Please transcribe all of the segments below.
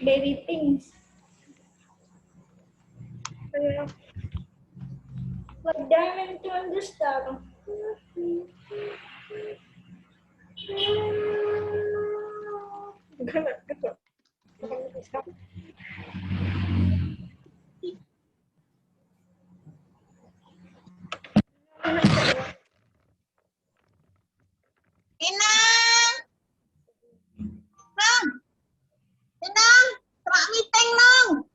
Baby things. What diamond to understand? Inang, Nang, Inang, serak meeting Nang.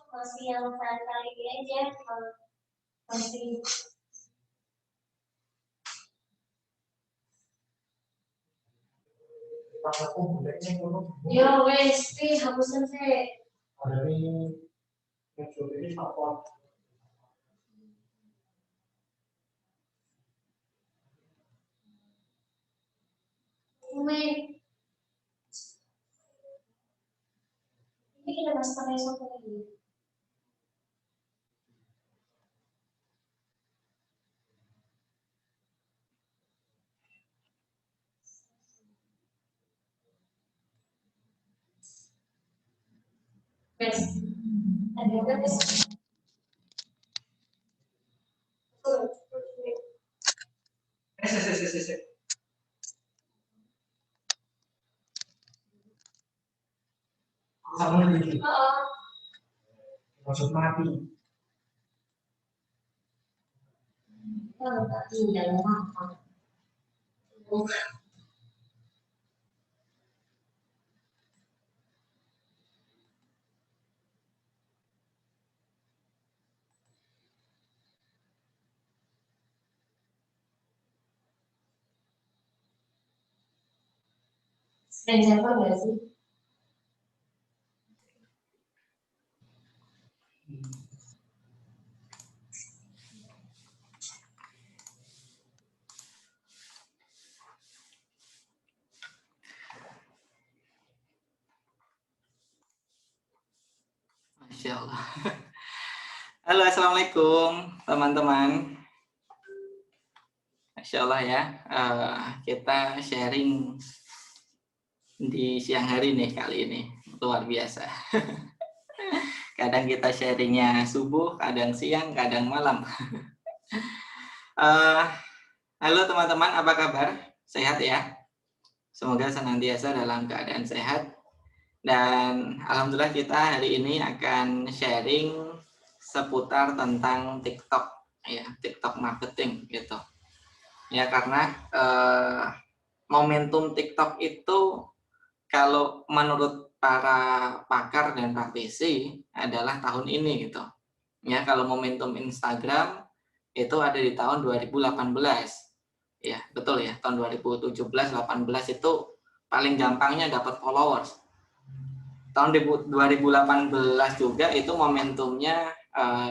Masih yang kali ini aja, masih. Yo wes, hapusan sih. Ada ini apa? Ini kita masuk ke esok lagi. Yes. Ada juga tes. Sama lagi. Maksud mati. Oh, tidak apa. Siapa nggak sih? Masya Allah. Halo, assalamualaikum teman-teman. Masya Allah ya, kita sharing di siang hari nih kali ini, luar biasa. Kadang kita sharingnya subuh, kadang siang, kadang malam. Halo teman-teman, apa kabar? Sehat ya? Semoga senantiasa dalam keadaan sehat. Dan alhamdulillah kita hari ini akan sharing seputar tentang TikTok, ya, TikTok marketing gitu. Ya, karena momentum TikTok itu kalau menurut para pakar dan praktisi adalah tahun ini gitu. Ya, kalau momentum Instagram itu ada di tahun 2018. Ya, betul ya. Tahun 2017-18 itu paling gampangnya dapat followers. Tahun 2018 juga itu momentumnya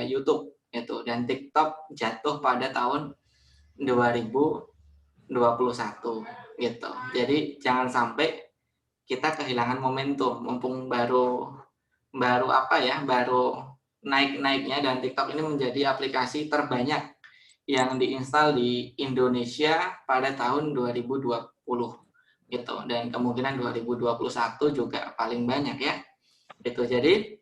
YouTube gitu, dan TikTok jatuh pada tahun 2021 gitu. Jadi jangan sampai kita kehilangan momentum, mumpung baru naik-naiknya, dan TikTok ini menjadi aplikasi terbanyak yang diinstal di Indonesia pada tahun 2020 gitu, dan kemungkinan 2021 juga paling banyak ya gitu. Jadi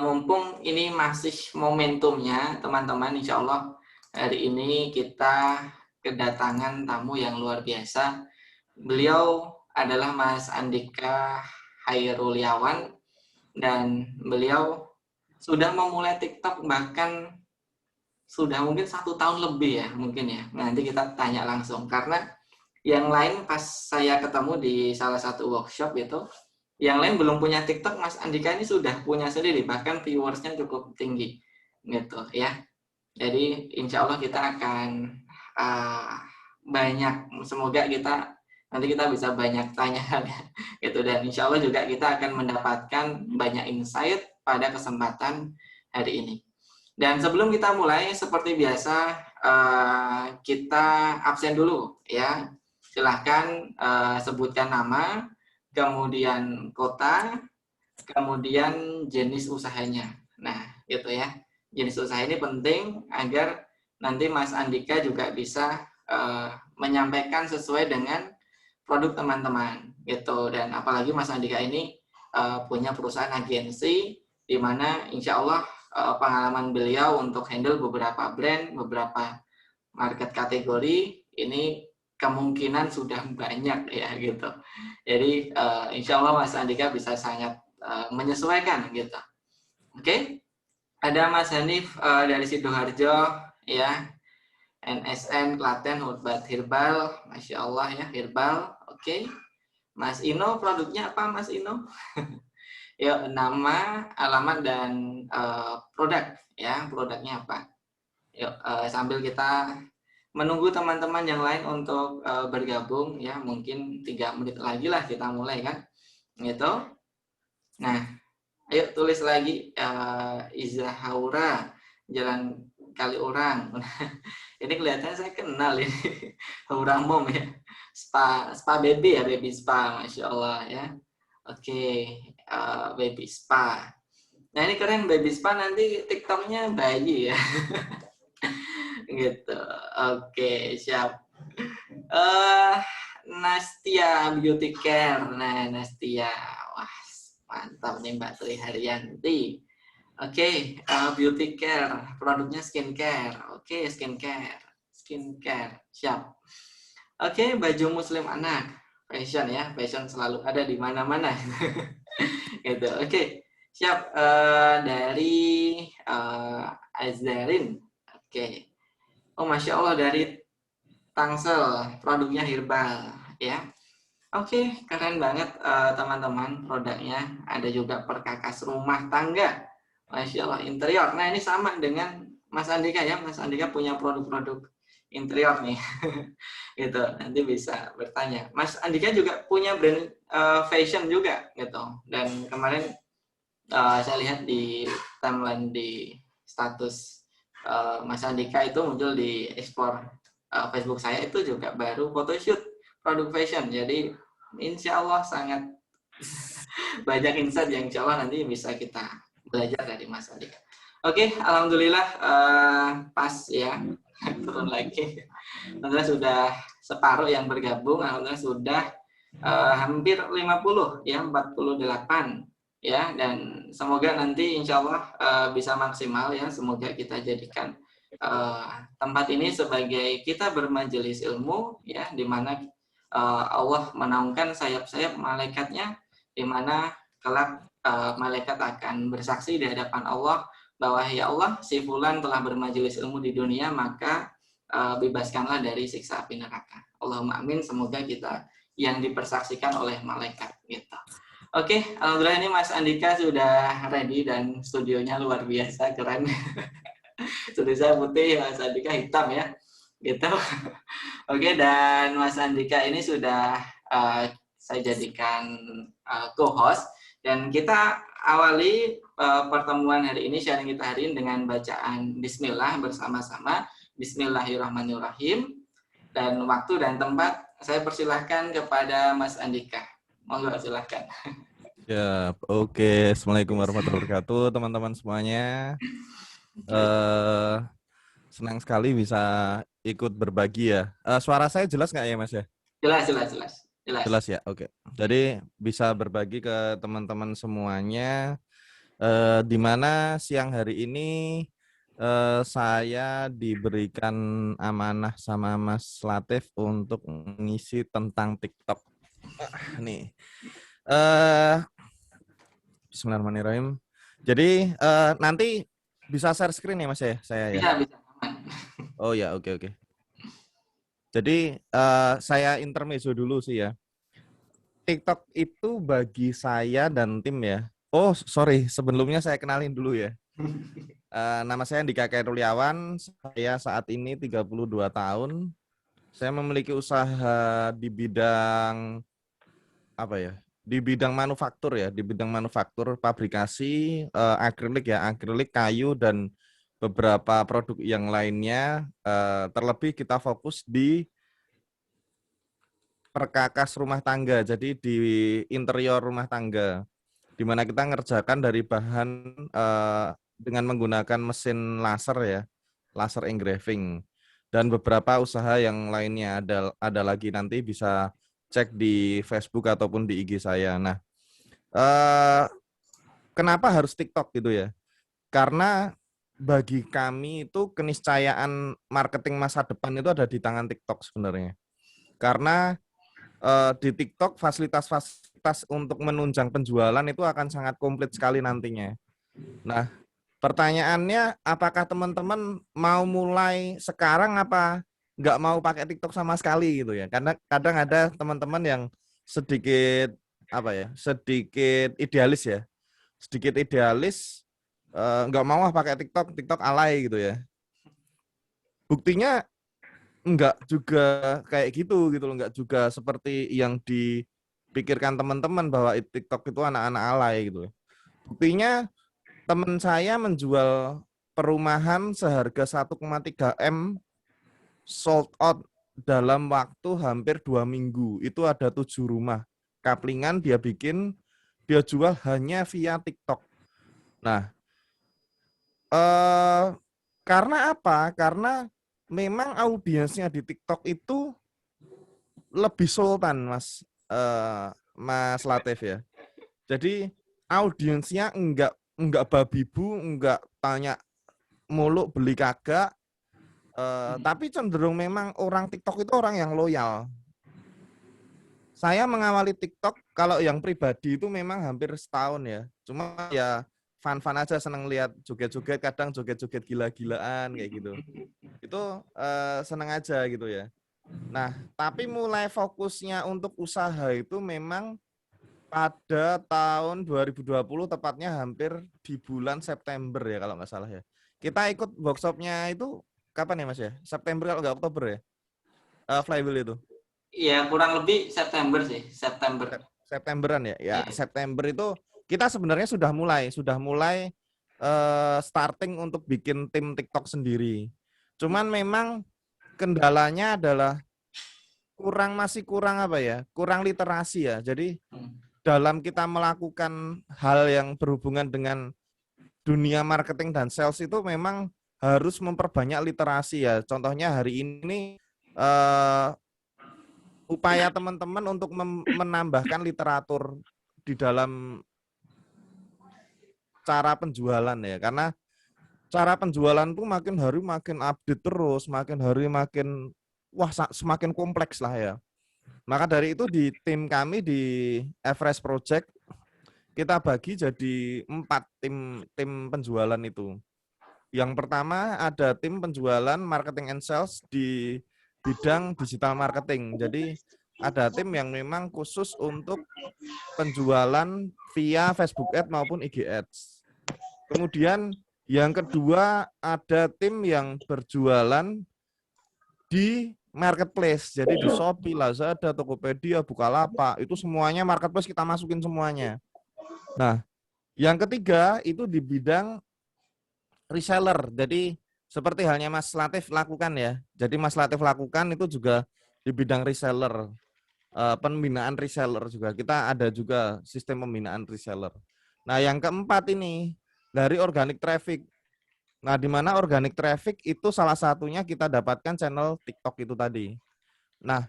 mumpung ini masih momentumnya teman-teman, insya Allah hari ini kita kedatangan tamu yang luar biasa. Beliau adalah Mas Andika Hairuliawan, dan beliau sudah memulai TikTok bahkan sudah mungkin 1 tahun lebih ya mungkin ya. Nanti kita tanya langsung, karena yang lain pas saya ketemu di salah satu workshop itu, yang lain belum punya TikTok, Mas Andika ini sudah punya sendiri, bahkan viewersnya cukup tinggi gitu ya. Jadi insya Allah kita akan banyak, semoga nanti kita bisa banyak tanya gitu, dan insya Allah juga kita akan mendapatkan banyak insight pada kesempatan hari ini. Dan sebelum kita mulai, seperti biasa kita absen dulu ya. Silahkan sebutkan nama, kemudian kota, kemudian jenis usahanya. Nah, gitu ya. Jenis usaha ini penting agar nanti Mas Andika juga bisa menyampaikan sesuai dengan produk teman-teman gitu. Dan apalagi Mas Andika ini punya perusahaan agensi, di mana insya Allah pengalaman beliau untuk handle beberapa brand, beberapa market kategori ini kemungkinan sudah banyak ya gitu. Jadi insya Allah Mas Andika bisa sangat menyesuaikan gitu. Oke, ada Mas Hanif dari Sidoarjo ya, NSN Klaten Obat Herbal, Masya Allah ya, herbal. Oke, Mas Ino, produknya apa Mas Ino? Ya, nama, alamat, dan produk ya, produknya apa? Yuk, sambil kita menunggu teman-teman yang lain untuk bergabung ya, mungkin 3 menit lagi lah kita mulai kan gitu. Nah, ayo tulis lagi Izahaura, Jalan Kali Orang. Ini kelihatannya saya kenal ini. Haura Mom ya. Spa baby ya, baby spa, Masya Allah ya. Oke, baby spa. Nah, ini keren, baby spa, nanti TikToknya bayi ya. Gitu. Oke, siap. Nastia Beauty Care. Nah, Nastia. Wah, mantap nih Mbak Tri Haryanti. Oke, beauty care, produknya skincare. Oke, skincare. Siap. Oke, baju muslim anak. Fashion ya, fashion selalu ada di mana-mana. Gitu. Oke, siap. Dari Azdarin. Oke. Oh, Masya Allah, dari Tangsel, produknya herbal ya. Oke, keren banget teman-teman produknya. Ada juga perkakas rumah tangga. Masya Allah, interior. Nah, ini sama dengan Mas Andika ya. Mas Andika punya produk-produk interior nih. Gitu. Nanti bisa bertanya. Mas Andika juga punya brand fashion juga gitu. Dan kemarin saya lihat di timeline di status Mas Andika itu muncul di explore Facebook saya, itu juga baru photoshoot produk fashion. Jadi insya Allah sangat banyak insight yang insya Allah nanti bisa kita belajar dari Mas Andika. Oke, alhamdulillah pas ya, turun lagi. Alhamdulillah sudah separuh yang bergabung. Alhamdulillah sudah hampir 50 ya, 48 ya, dan semoga nanti insya Allah bisa maksimal ya. Semoga kita jadikan tempat ini sebagai kita bermajelis ilmu ya, di mana Allah menaungkan sayap-sayap malaikatnya, di mana kelak malaikat akan bersaksi di hadapan Allah bahwa ya Allah, si fulan telah bermajelis ilmu di dunia, maka bebaskanlah dari siksa api neraka. Allahumma amin, semoga kita yang dipersaksikan oleh malaikat gitu. Oke, alhamdulillah ini Mas Andika sudah ready dan studionya luar biasa keren. Sudah saya putih, Mas Andika hitam ya, gitu. Oke, dan Mas Andika ini sudah saya jadikan co-host, dan kita awali pertemuan hari ini, sharing kita hari ini dengan bacaan Bismillah bersama-sama. Bismillahirrahmanirrahim. Dan waktu dan tempat saya persilahkan kepada Mas Andika. Monggo silahkan. Ya, oke. Assalamualaikum warahmatullahi wabarakatuh, teman-teman semuanya. Senang sekali bisa ikut berbagi ya. Suara saya jelas nggak ya, Mas ya? Jelas. Jelas ya, oke. Jadi bisa berbagi ke teman-teman semuanya, di mana siang hari ini saya diberikan amanah sama Mas Latif untuk mengisi tentang TikTok. Nih, Bismillahirrahmanirrahim. Jadi nanti bisa share screen ya Mas ya, saya ya. Bisa. Oh ya, oke. Jadi saya intermezzo dulu sih ya. TikTok itu bagi saya dan tim ya. Oh sorry, sebelumnya saya kenalin dulu ya. Nama saya Andika Khairulyawan. Saya saat ini 32 tahun. Saya memiliki usaha di bidang apa ya? Di bidang manufaktur ya, di bidang manufaktur pabrikasi akrilik, kayu dan beberapa produk yang lainnya. Terlebih kita fokus di perkakas rumah tangga, jadi di interior rumah tangga, di mana kita ngerjakan dari bahan dengan menggunakan mesin laser ya, laser engraving, dan beberapa usaha yang lainnya. Ada lagi, nanti bisa cek di Facebook ataupun di IG saya. Nah, kenapa harus TikTok gitu ya? Karena bagi kami itu keniscayaan marketing masa depan itu ada di tangan TikTok sebenarnya. Karena di TikTok fasilitas-fasilitas untuk menunjang penjualan itu akan sangat komplit sekali nantinya. Nah, pertanyaannya, apakah teman-teman mau mulai sekarang apa nggak mau pakai TikTok sama sekali gitu ya? Karena kadang ada teman-teman yang sedikit idealis ya, nggak mau pakai TikTok alay gitu ya. Buktinya enggak juga kayak gitu loh, enggak juga seperti yang dipikirkan teman-teman bahwa TikTok itu anak-anak alay gitu. Buktinya teman saya menjual perumahan seharga 1,3 M sold out dalam waktu hampir 2 minggu. Itu ada 7 rumah kaplingan dia jual hanya via TikTok. Nah, karena apa? Karena memang audiensnya di TikTok itu lebih sultan, Mas Latif ya. Jadi audiensnya enggak babi bu, enggak tanya mulu beli kagak, tapi cenderung memang orang TikTok itu orang yang loyal. Saya mengawali TikTok kalau yang pribadi itu memang hampir setahun ya. Cuma ya fun-fun aja, seneng lihat joget-joget, kadang joget-joget gila-gilaan kayak gitu. Itu seneng aja gitu ya. Nah, tapi mulai fokusnya untuk usaha itu memang pada tahun 2020, tepatnya hampir di bulan September ya kalau nggak salah ya. Kita ikut workshopnya itu kapan ya Mas ya? September kalau nggak Oktober ya? Flywheel itu. Iya, kurang lebih September sih, Septemberan ya. Ya, September itu kita sebenarnya sudah mulai starting untuk bikin tim TikTok sendiri. Cuman memang kendalanya adalah kurang literasi ya. Jadi dalam kita melakukan hal yang berhubungan dengan dunia marketing dan sales itu memang harus memperbanyak literasi ya. Contohnya hari ini upaya teman-teman untuk menambahkan literatur di dalam cara penjualan ya, karena cara penjualan tuh makin hari makin update terus, makin hari makin semakin kompleks lah ya. Maka dari itu di tim kami di Everest Project kita bagi jadi 4 tim penjualan itu. Yang pertama ada tim penjualan marketing and sales di bidang digital marketing. Jadi ada tim yang memang khusus untuk penjualan via Facebook Ads maupun IG Ads. Kemudian yang kedua ada tim yang berjualan di marketplace. Jadi di Shopee, Lazada, Tokopedia, Bukalapak, itu semuanya marketplace kita masukin semuanya. Nah, yang ketiga itu di bidang reseller. Jadi seperti halnya Mas Latif lakukan ya. Jadi Mas Latif lakukan itu juga di bidang reseller. Pembinaan reseller juga. Kita ada juga sistem pembinaan reseller. Nah, yang keempat ini dari organic traffic. Nah, di mana organic traffic itu salah satunya kita dapatkan channel TikTok itu tadi. Nah,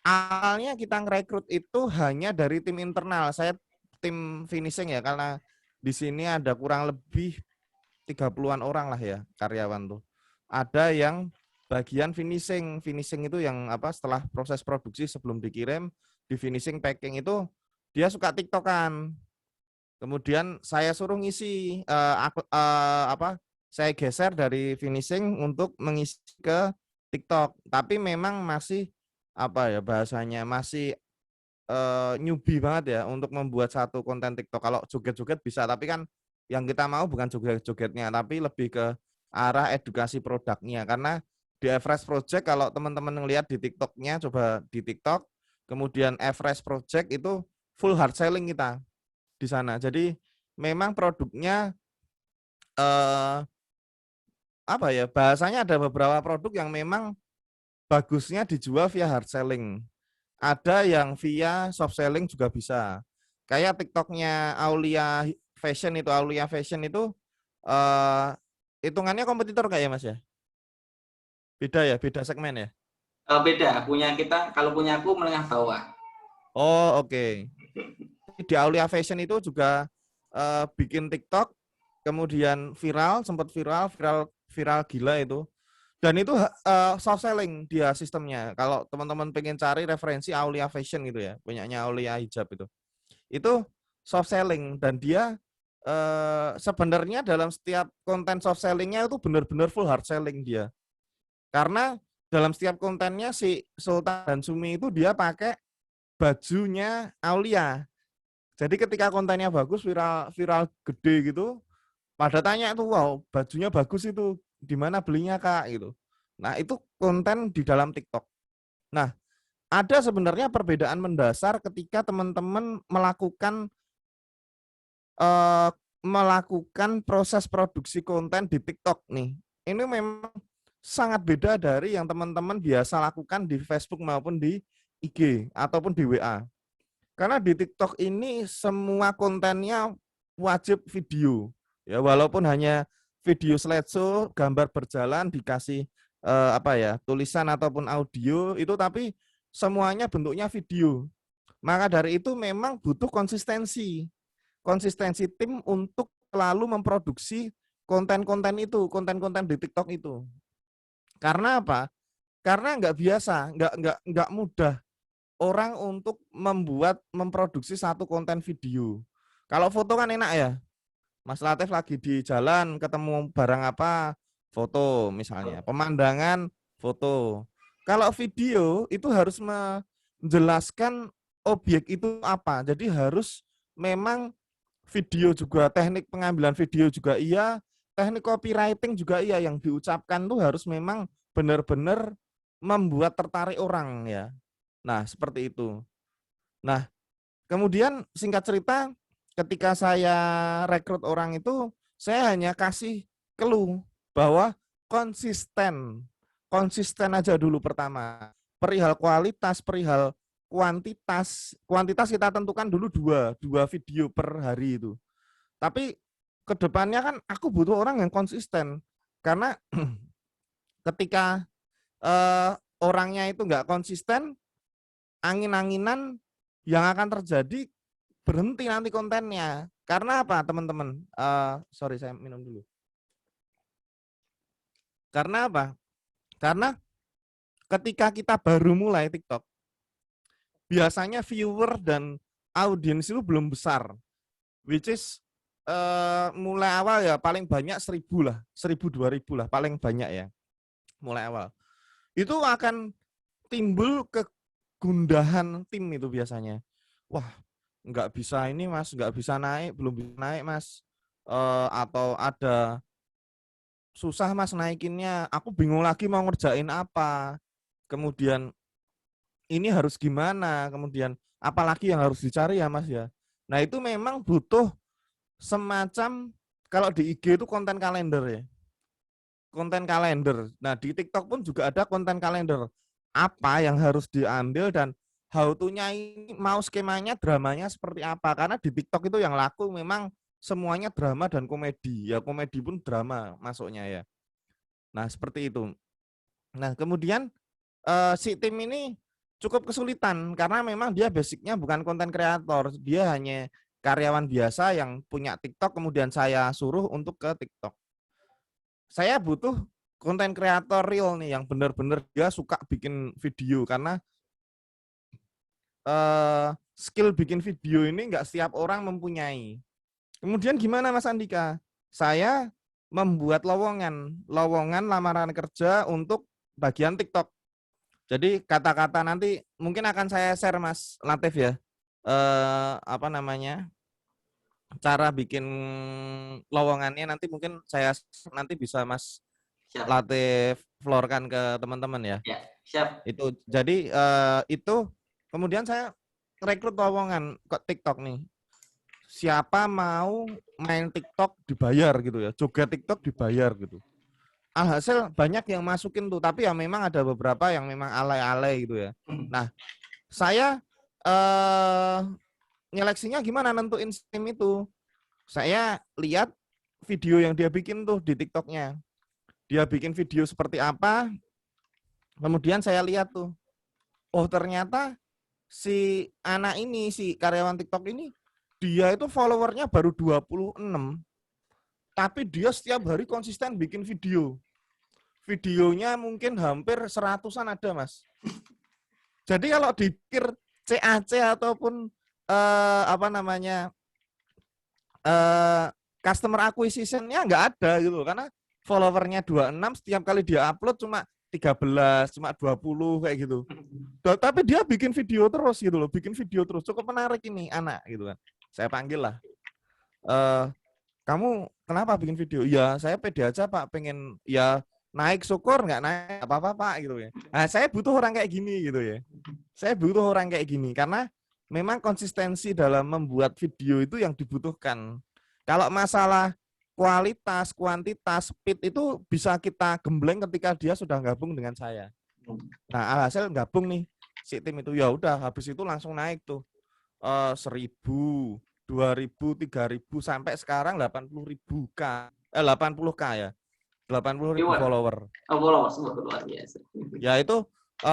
awalnya kita ngerekrut itu hanya dari tim internal. Saya tim finishing ya, karena di sini ada kurang lebih 30-an orang lah ya karyawan tuh. Ada yang bagian finishing. Finishing itu yang apa, setelah proses produksi sebelum dikirim, di finishing packing itu dia suka TikTokan. Kemudian saya suruh ngisi saya geser dari finishing untuk mengisi ke TikTok. Tapi memang masih apa ya bahasanya, masih newbie banget ya untuk membuat satu konten TikTok. Kalau joget-joget bisa, tapi kan yang kita mau bukan joget-jogetnya, tapi lebih ke arah edukasi produknya. Karena di Everest Project kalau teman-teman ngelihat di TikToknya, coba di TikTok, kemudian Everest Project itu full hard selling kita di sana. Jadi memang produknya apa ya bahasanya, ada beberapa produk yang memang bagusnya dijual via hard selling. Ada yang via soft selling juga bisa. Kayak TikToknya Aulia Fashion itu hitungannya kompetitor kayak ya Mas ya? Beda ya, beda segmen ya? Beda, punya kita, kalau punya aku menengah bawah. Oh oke. Di Aulia Fashion itu juga bikin TikTok, kemudian viral, sempat viral gila itu. Dan itu soft selling dia sistemnya. Kalau teman-teman pengen cari referensi Aulia Fashion gitu ya, punyanya Aulia Hijab itu. Itu soft selling dan dia sebenarnya dalam setiap konten soft sellingnya itu benar-benar full hard selling dia. Karena dalam setiap kontennya si Sultan dan Sumi itu dia pakai bajunya Aulia. Jadi ketika kontennya bagus, viral gede gitu, pada tanya tuh, wow, bajunya bagus itu, di mana belinya Kak gitu. Nah, itu konten di dalam TikTok. Nah, ada sebenarnya perbedaan mendasar ketika teman-teman melakukan proses produksi konten di TikTok nih. Ini memang sangat beda dari yang teman-teman biasa lakukan di Facebook maupun di IG ataupun di WA. Karena di TikTok ini semua kontennya wajib video. Ya, walaupun hanya video slideshow, gambar berjalan dikasih tulisan ataupun audio itu, tapi semuanya bentuknya video. Maka dari itu memang butuh konsistensi tim untuk selalu memproduksi konten-konten itu, konten-konten di TikTok itu. Karena apa? Karena nggak biasa, nggak mudah orang untuk memproduksi satu konten video. Kalau foto kan enak ya. Mas Latif lagi di jalan, ketemu barang apa, foto misalnya. Pemandangan, foto. Kalau video itu harus menjelaskan objek itu apa. Jadi harus memang video juga, teknik pengambilan video juga iya, teknik copywriting juga iya, yang diucapkan tuh harus memang benar-benar membuat tertarik orang ya. Nah, seperti itu. Nah, kemudian singkat cerita, ketika saya rekrut orang itu, saya hanya kasih clue bahwa konsisten aja dulu pertama. Perihal kualitas, perihal kuantitas kita tentukan dulu dua video per hari itu. Tapi kedepannya kan aku butuh orang yang konsisten, karena ketika orangnya itu nggak konsisten, angin-anginan yang akan terjadi, berhenti nanti kontennya. Karena apa teman-teman? Sorry saya minum dulu. Karena apa? Karena ketika kita baru mulai TikTok, biasanya viewer dan audiens itu belum besar, which is mulai awal ya paling banyak 1.000 lah, 1.000 2.000 lah paling banyak ya mulai awal. Itu akan timbul kegundahan tim itu biasanya. Wah, nggak bisa ini mas, nggak bisa naik, belum bisa naik mas, atau ada susah mas naikinnya, aku bingung lagi mau ngerjain apa, kemudian ini harus gimana, kemudian apalagi yang harus dicari ya mas ya. Nah itu memang butuh semacam, kalau di IG itu konten kalender ya, konten kalender. Nah di TikTok pun juga ada konten kalender, apa yang harus diambil dan how to-nya ini mau skemanya dramanya seperti apa, karena di TikTok itu yang laku memang semuanya drama dan komedi, ya komedi pun drama masuknya ya. Nah seperti itu. Nah kemudian si tim ini cukup kesulitan karena memang dia basicnya bukan konten kreator, dia hanya karyawan biasa yang punya TikTok, kemudian saya suruh untuk ke TikTok. Saya butuh konten kreator real nih yang benar-benar dia suka bikin video, karena skill bikin video ini nggak setiap orang mempunyai. Kemudian gimana Mas Andika? Saya membuat lowongan lamaran kerja untuk bagian TikTok. Jadi kata-kata nanti mungkin akan saya share Mas Latif ya. Apa namanya? Cara bikin lowongannya nanti mungkin saya nanti bisa Mas Siap. Latif floorkan ke teman-teman ya. Ya, siap. Itu jadi itu kemudian saya rekrut lowongan ke TikTok nih. Siapa mau main TikTok dibayar gitu ya. Joget TikTok dibayar gitu. Alhasil banyak yang masukin tuh, tapi ya memang ada beberapa yang memang alay-alay gitu ya. Nah, saya nyeleksinya gimana nentuin tim itu? Saya lihat video yang dia bikin tuh di TikToknya. Dia bikin video seperti apa, kemudian saya lihat tuh, oh ternyata si anak ini, si karyawan TikTok ini, dia itu followernya baru 26, tapi dia setiap hari konsisten bikin video. Videonya mungkin hampir 100-an ada, Mas. Jadi kalau dipikir CAC ataupun apa namanya customer acquisition-nya nggak ada gitu, karena followernya 26, setiap kali dia upload cuma 13, cuma 20 kayak gitu. Tapi dia bikin video terus gitu loh, bikin video terus. Cukup menarik ini anak gitu kan. Saya panggil lah. Kamu kenapa bikin video? Ya saya pede aja Pak, pengen ya naik, syukur, nggak naik apa-apa Pak gitu ya. Nah saya butuh orang kayak gini gitu ya. Saya butuh orang kayak gini karena memang konsistensi dalam membuat video itu yang dibutuhkan. Kalau masalah kualitas, kuantitas, speed itu bisa kita gembleng ketika dia sudah gabung dengan saya. Nah, alhasil gabung nih si tim itu, ya udah habis itu langsung naik tuh 1.000, 2.000, 3.000 sampai sekarang 80.000 80K ya. 80.000 follower. Oh, followers luar biasa. Ya itu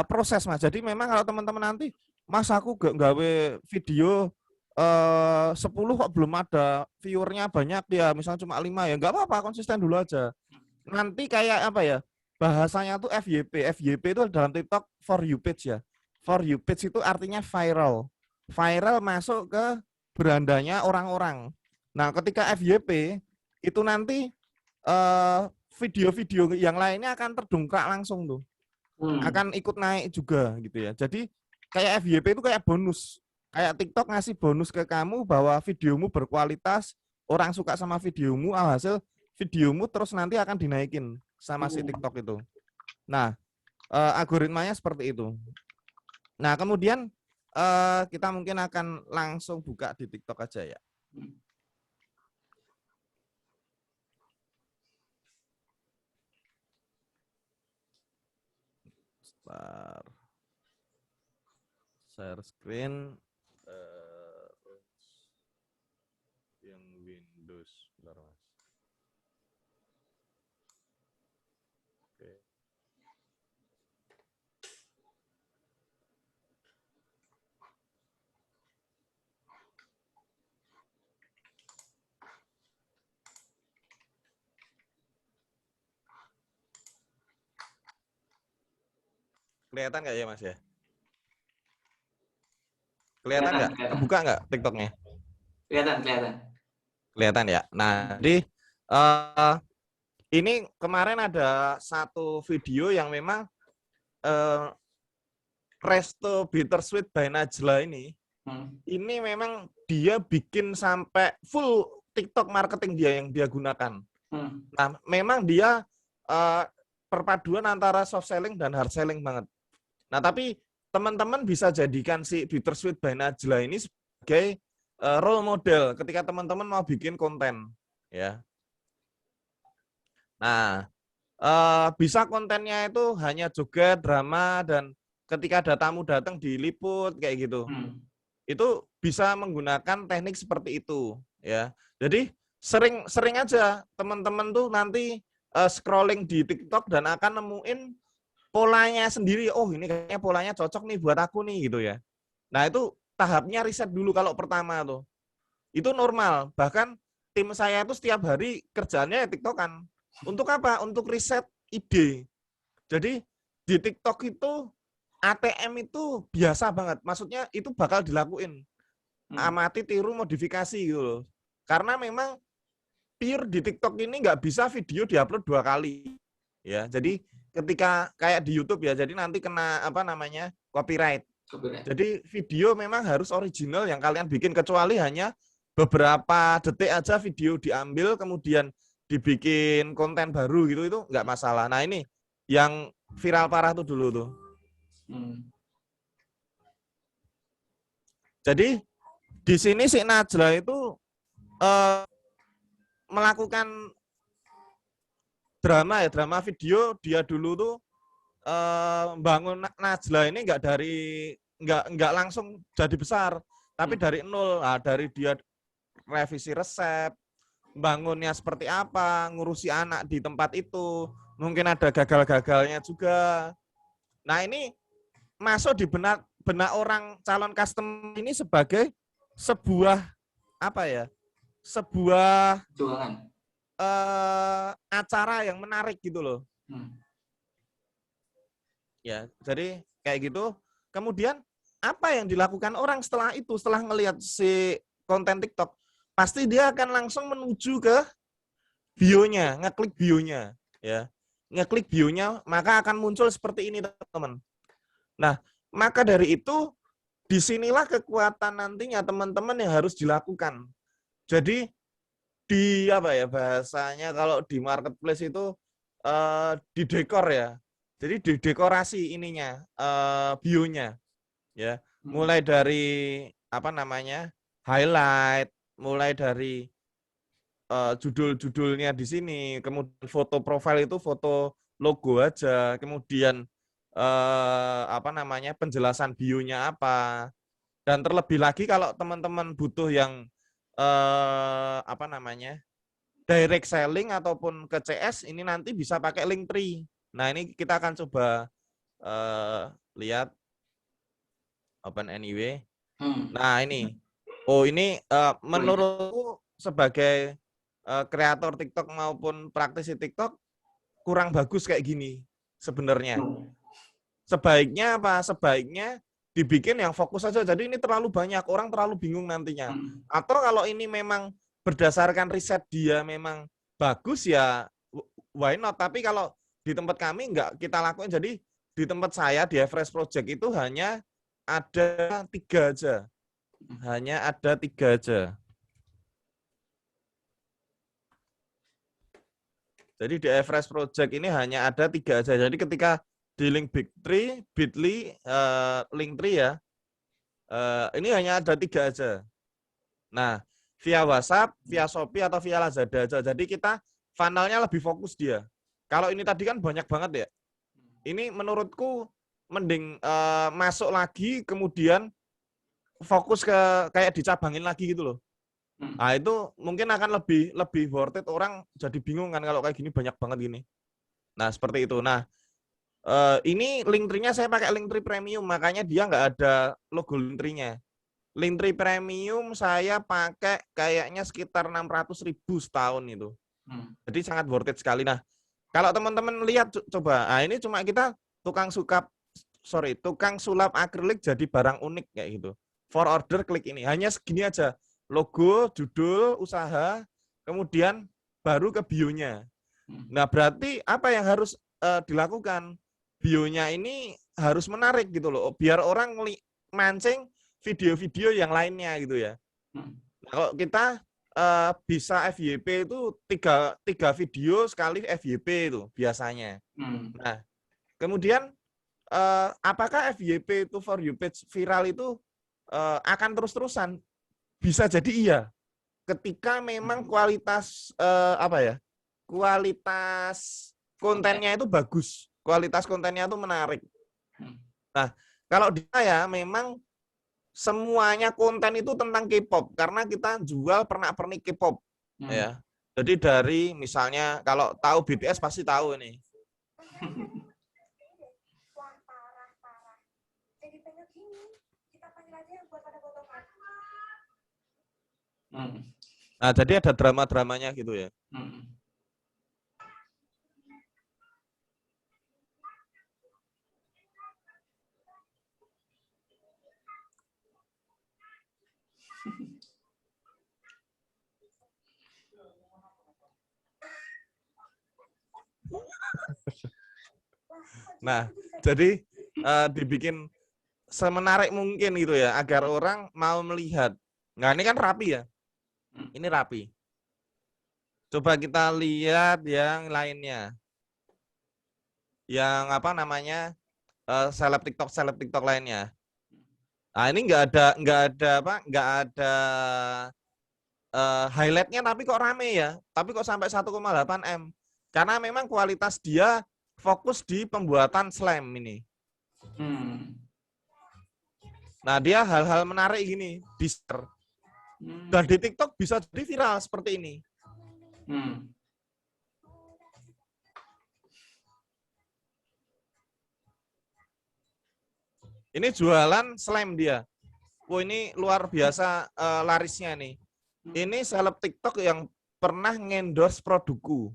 proses Mas. Jadi memang kalau teman-teman nanti, Mas aku gak gawe video 10 kok belum ada viewernya banyak ya, misalnya cuma 5 ya, nggak apa-apa, konsisten dulu aja. Nanti kayak apa ya, bahasanya tuh FYP. FYP itu dalam TikTok for you page ya. For you page itu artinya viral. Viral masuk ke berandanya orang-orang. Nah, ketika FYP itu nanti video-video yang lainnya akan terdongkrak langsung tuh. Akan ikut naik juga gitu ya. Jadi kayak FYP itu kayak bonus. Kayak TikTok ngasih bonus ke kamu bahwa videomu berkualitas, orang suka sama videomu, alhasil videomu terus nanti akan dinaikin sama si TikTok itu. Nah, algoritmanya seperti itu. Nah, kemudian kita mungkin akan langsung buka di TikTok aja ya. Bentar. Share screen yang Windows. Bentar, Mas. Oke. Kelihatan nggak ya Mas ya? Kelihatan nggak? Kelihatan. Kebuka nggak TikToknya? Kelihatan. Kelihatan ya. Nah, jadi ini kemarin ada satu video yang memang Resto Bittersweet by Najla ini memang dia bikin sampai full TikTok marketing dia yang dia gunakan. Nah, memang dia perpaduan antara soft selling dan hard selling banget. Nah, tapi teman-teman bisa jadikan si Bittersweet by Najla ini sebagai role model ketika teman-teman mau bikin konten, ya. Nah, bisa kontennya itu hanya joget, drama, dan ketika ada tamu datang diliput kayak gitu. Itu bisa menggunakan teknik seperti itu, ya. Jadi sering aja teman-teman tuh nanti scrolling di TikTok dan akan nemuin polanya sendiri. Oh, ini kayaknya polanya cocok nih buat aku nih gitu ya. Nah, itu tahapnya riset dulu kalau pertama tuh. Itu normal. Bahkan tim saya itu setiap hari kerjaannya ya TikTokan. Untuk apa? Untuk riset ide. Jadi di TikTok itu ATM itu biasa banget. Maksudnya itu bakal dilakuin. Amati, tiru, modifikasi gitu loh. Karena memang pure di TikTok ini nggak bisa video diupload 2 kali. Ya, jadi ketika kayak di YouTube ya, jadi nanti kena copyright. Jadi video memang harus original yang kalian bikin, kecuali hanya beberapa detik aja video diambil kemudian dibikin konten baru gitu, itu nggak masalah. Nah, ini yang viral parah tuh dulu tuh. Jadi di sini si Najla itu melakukan drama video. Dia dulu tuh bangun Najla ini nggak langsung jadi besar, tapi dari nol. Nah, dari dia revisi resep, bangunnya seperti apa, ngurusi anak di tempat itu, mungkin ada gagal-gagalnya juga. Nah, ini masuk di benak orang calon customer ini sebagai sebuah sebuah acara yang menarik gitu loh. Ya, jadi kayak gitu. Kemudian apa yang dilakukan orang setelah itu, setelah ngelihat si konten TikTok, pasti dia akan langsung menuju ke bionya, ngeklik bionya, ya. Ngeklik bionya, maka akan muncul seperti ini, teman-teman. Nah, maka dari itu disinilah kekuatan nantinya teman-teman yang harus dilakukan. Jadi di bahasanya kalau di marketplace itu di dekor ya. Jadi di dekorasi ininya, bionya, ya. Mulai dari highlight, mulai dari judul-judulnya di sini, kemudian foto profil itu foto logo aja, kemudian penjelasan bionya apa, dan terlebih lagi kalau teman-teman butuh yang direct selling ataupun ke CS, ini nanti bisa pakai Linktree. Nah, ini kita akan coba lihat Open Anyway. Nah, ini. Oh, ini menurutku sebagai kreator TikTok maupun praktisi TikTok kurang bagus kayak gini sebenarnya. Sebaiknya Sebaiknya dibikin yang fokus saja. Jadi ini terlalu banyak, orang terlalu bingung nantinya. Atau kalau ini memang berdasarkan riset dia memang bagus, ya why not? Tapi kalau di tempat kami nggak kita lakuin. Jadi di tempat saya di Fresh Project itu hanya ada 3 aja. Hanya ada 3 aja. Jadi di Fresh Project ini hanya ada 3 aja. Jadi ketika di link Bitly, Linktree ya, ini hanya ada 3 aja. Nah, via WhatsApp, via Shopee, atau via Lazada aja. Jadi kita funnelnya lebih fokus dia. Kalau ini tadi kan banyak banget ya. Ini menurutku mending masuk lagi, kemudian fokus ke kayak dicabangin lagi gitu loh. Nah, itu mungkin akan lebih worth it. Orang jadi bingung kan kalau kayak gini banyak banget gini. Nah, seperti itu. Nah, ini Linktree-nya saya pakai Linktree Premium, makanya dia nggak ada logo Linktree-nya. Linktree Premium saya pakai kayaknya sekitar 600.000 setahun itu. Jadi sangat worth it sekali. Nah, kalau teman-teman lihat coba, nah ini cuma kita tukang sulap akrilik jadi barang unik kayak gitu. For order klik ini. Hanya segini aja. Logo, judul, usaha, kemudian baru ke bio-nya. Nah, berarti apa yang harus dilakukan? Bio-nya ini harus menarik gitu loh, biar orang mancing video-video yang lainnya gitu ya. Nah, kalau kita bisa FYP itu tiga video sekali FYP itu biasanya. Nah, kemudian apakah FYP itu for you page viral itu akan terus-terusan? Bisa jadi iya. Ketika memang kualitas kualitas kontennya itu bagus, kualitas kontennya itu menarik. Nah, kalau di saya memang semuanya konten itu tentang K-pop karena kita jual pernak-pernik K-pop ya. Jadi dari misalnya kalau tahu BTS pasti tahu ini. Nah, jadi ada drama-dramanya gitu ya. Nah, jadi dibikin semenarik mungkin gitu ya, agar orang mau melihat. Nah, ini kan rapi ya. Ini rapi. Coba kita lihat yang lainnya. Yang apa namanya? Seleb TikTok lainnya. Nah, ini nggak ada highlightnya tapi kok rame ya. Tapi kok sampai 1,8 M. Karena memang kualitas dia fokus di pembuatan slam ini. Nah, dia hal-hal menarik gini, di-share. Dan di TikTok bisa jadi viral seperti ini. Ini jualan slam dia. Wah, ini luar biasa larisnya nih. Ini seleb TikTok yang pernah ngendorse produkku.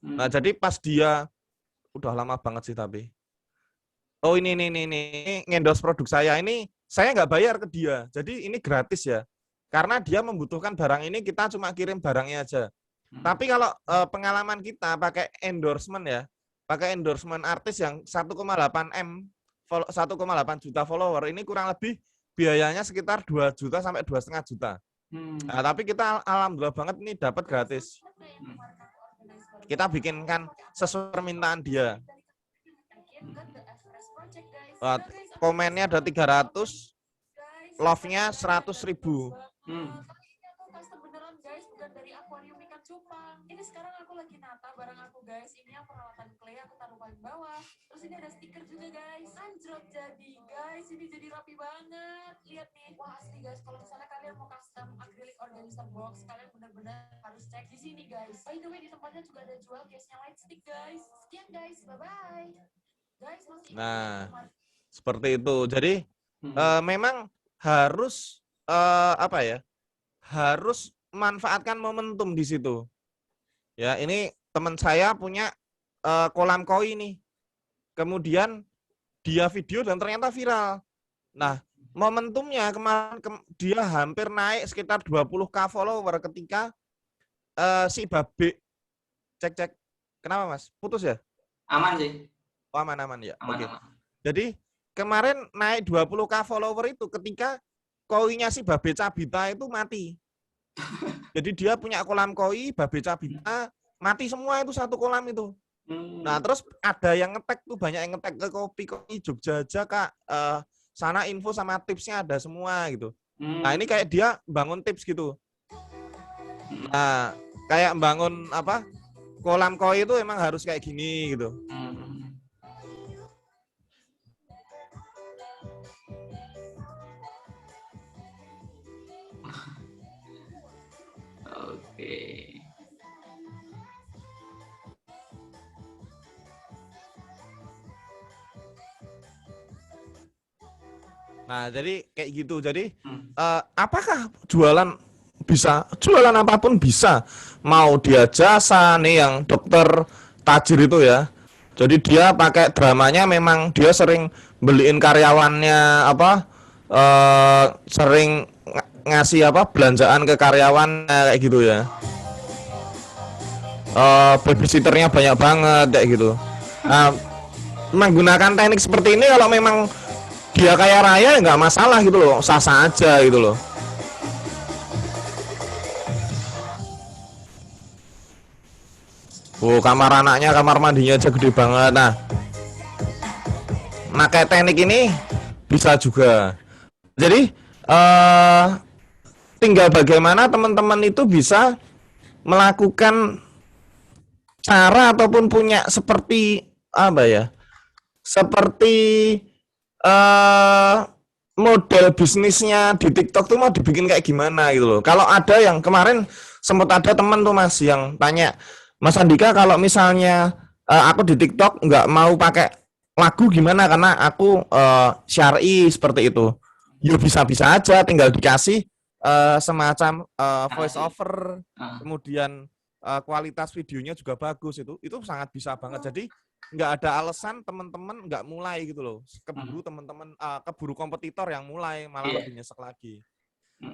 Nah, jadi pas dia udah lama banget sih tapi. Oh, ini ngendorse produk saya. Ini saya nggak bayar ke dia. Jadi ini gratis ya. Karena dia membutuhkan barang ini, kita cuma kirim barangnya aja. Tapi kalau pengalaman kita pakai endorsement ya, pakai endorsement artis yang 1,8 M, 1,8 juta follower, ini kurang lebih biayanya sekitar 2 juta sampai 2,5 juta. Nah, tapi kita alhamdulillah banget ini dapat gratis. Kita bikinkan sesuai permintaan dia. Komennya ada 300, love-nya 100.000. Beneran guys, bukan dari akuarium ikan cupang. Ini sekarang aku lagi nata barang aku guys. Ini yang peralatan clay aku taruh paling bawah. Terus ini ada stiker juga guys. Anjrot jadi guys, ini jadi rapi banget. Lihat nih, wah asli guys. Kalau misalnya kalian mau custom acrylic organizer box, kalian benar-benar harus cek di sini guys. By the way, di tempatnya juga ada jual case-nya light stick guys. Sekian guys, bye bye. Guys, masih Nah, seperti itu. Jadi memang harus harus manfaatkan momentum di situ. Ya, ini teman saya punya kolam koi nih. Kemudian dia video dan ternyata viral. Nah, momentumnya kemarin dia hampir naik sekitar 20K follower ketika si Babe cek. Kenapa, Mas? Putus ya? Aman sih. Oh, aman ya. Oke. Aman. Jadi kemarin naik 20K follower itu ketika koinya si Babe Cabita itu mati. Jadi dia punya kolam koi, Babe Cabita, mati semua itu satu kolam itu. Nah, terus ada yang ngetek tuh, banyak yang ngetek ke kopi Jogja aja, Kak. Sana info sama tipsnya ada semua gitu. Nah, ini kayak dia bangun tips gitu. Nah, kayak bangun kolam koi itu emang harus kayak gini gitu. Oke. Nah, jadi kayak gitu. Jadi apakah jualan apapun bisa? Mau dia jasa nih yang dokter tajir itu ya. Jadi dia pakai dramanya memang dia sering beliin karyawannya sering ngasih apa belanjaan ke karyawan kayak gitu ya. Babysitternya banyak banget kayak gitu. Nah, menggunakan teknik seperti ini kalau memang dia kaya raya nggak masalah gitu loh, sah-sah aja gitu loh. Oh, kamar anaknya, kamar mandinya aja gede banget. Nah, pakai teknik ini bisa juga. Jadi tinggal bagaimana teman-teman itu bisa melakukan cara ataupun punya seperti apa ya? Seperti model bisnisnya di TikTok tuh mau dibikin kayak gimana gitu loh. Kalau ada yang kemarin sempat ada teman tuh Mas yang tanya, Mas Andika kalau misalnya aku di TikTok nggak mau pakai lagu gimana karena aku syar'i seperti itu. Ya bisa-bisa aja, tinggal dikasih semacam voice over, kemudian kualitas videonya juga bagus itu sangat bisa banget. Jadi nggak ada alasan teman-teman nggak mulai gitu loh. Keburu teman-teman keburu kompetitor yang mulai malah lebih nyesek lagi.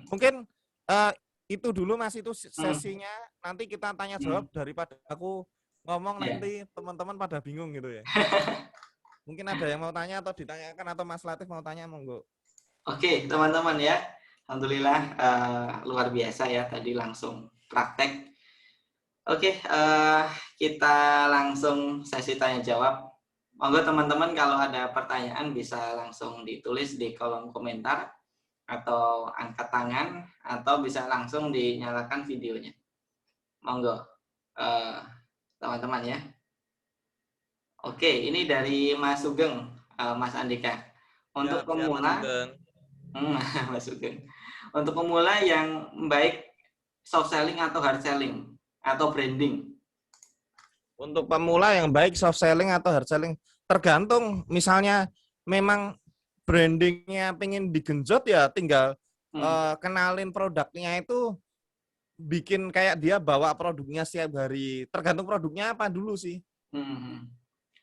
Mungkin itu dulu Mas, itu sesinya. Nanti kita tanya jawab daripada aku ngomong nanti teman-teman pada bingung gitu ya. Mungkin ada yang mau tanya atau ditanyakan atau Mas Latif mau tanya, monggo. Oke, teman-teman ya. Alhamdulillah luar biasa ya tadi langsung praktek. Oke, kita langsung sesi tanya jawab. Monggo teman-teman kalau ada pertanyaan bisa langsung ditulis di kolom komentar atau angkat tangan atau bisa langsung dinyalakan videonya. Monggo teman-teman ya. Oke, ini dari Mas Sugeng, Mas Andika. Untuk pemula, Mas Sugeng. Untuk pemula yang baik soft selling atau hard selling atau branding? Untuk pemula yang baik soft selling atau hard selling tergantung. Misalnya memang brandingnya pengen digenjot ya tinggal kenalin produknya itu, bikin kayak dia bawa produknya setiap hari. Tergantung produknya apa dulu sih.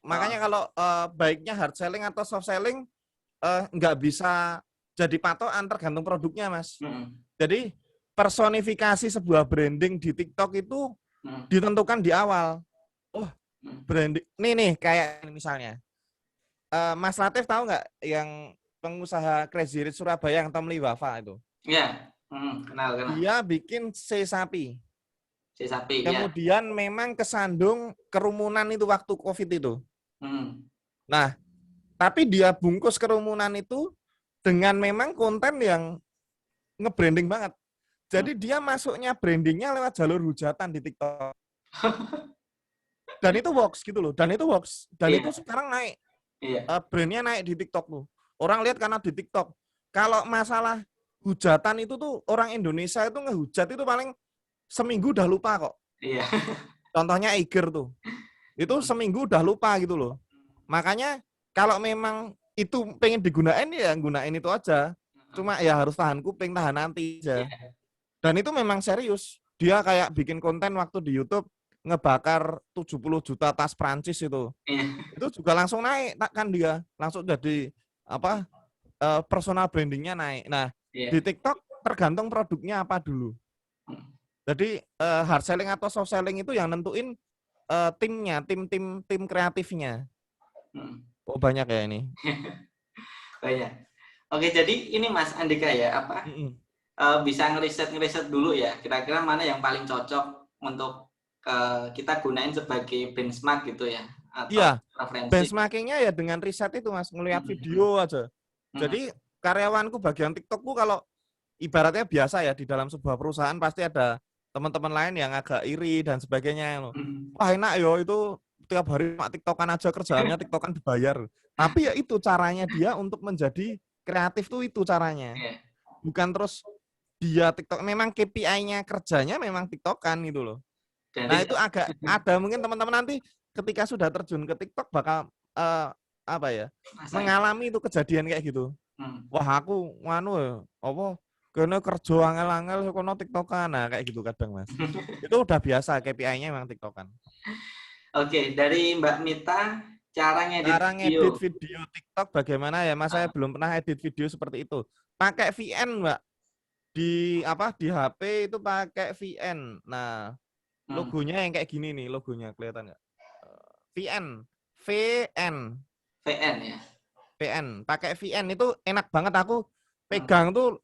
Makanya kalau baiknya hard selling atau soft selling nggak bisa jadi patokan, tergantung produknya Mas. Jadi personifikasi sebuah branding di TikTok itu ditentukan di awal. Oh, branding nih kayak misalnya Mas Latif tahu nggak yang pengusaha Crazy Rich Surabaya yang Tom Lee Wafa itu? Iya, kenal. Dia bikin C sapi. C-sapi, kemudian memang kesandung kerumunan itu waktu COVID itu. Nah, tapi dia bungkus kerumunan itu dengan memang konten yang nge-branding banget. Jadi dia masuknya brandingnya lewat jalur hujatan di TikTok. Dan itu works gitu loh. Dan itu works. Dan itu sekarang naik. Brandnya naik di TikTok tuh. Orang lihat karena di TikTok. Kalau masalah hujatan itu tuh orang Indonesia itu ngehujat itu paling seminggu udah lupa kok. Contohnya Iger tuh. Itu seminggu udah lupa gitu loh. Makanya kalau memang itu pengen digunain ya gunain itu aja. Cuma ya harus tahan kuping, tahan nanti aja. Dan itu memang serius. Dia kayak bikin konten waktu di YouTube ngebakar 70 juta tas Prancis itu. Itu juga langsung naik kan dia. Langsung jadi apa? Personal brandingnya naik. Nah, di TikTok tergantung produknya apa dulu. Jadi hard selling atau soft selling itu yang nentuin timnya, tim kreatifnya. Oh banyak ya ini. Banyak. Oke, jadi ini Mas Andika ya bisa ngeriset dulu ya. Kira-kira mana yang paling cocok untuk kita gunain sebagai benchmark gitu ya? Atau referensi. Benchmarkingnya ya dengan riset itu Mas, ngelihat video aja. Jadi karyawanku bagian TikTokku kalau ibaratnya biasa ya di dalam sebuah perusahaan pasti ada teman-teman lain yang agak iri dan sebagainya. Wah enak yo itu tiap hari TikTokan aja kerjaannya TikTokan dibayar. Tapi ya itu caranya dia untuk menjadi kreatif tuh itu caranya. Bukan terus dia TikTok, memang KPI-nya kerjanya memang TikTokan gitu loh. Nah itu agak ada mungkin teman-teman nanti ketika sudah terjun ke TikTok bakal mengalami itu kejadian kayak gitu. Wah aku kena kerja angel-angel kono TikTokan. Nah kayak gitu kadang Mas. Itu udah biasa KPI-nya memang TikTokan. Oke, dari Mbak Mita, Cara ngedit Cara video. ngedit video TikTok bagaimana ya, Mas? Saya belum pernah edit video seperti itu. Pakai VN, Mbak. Di HP itu pakai VN. Nah, logonya yang kayak gini nih, logonya kelihatan nggak? VN. VN ya. VN. Pakai VN itu enak banget, aku pegang tuh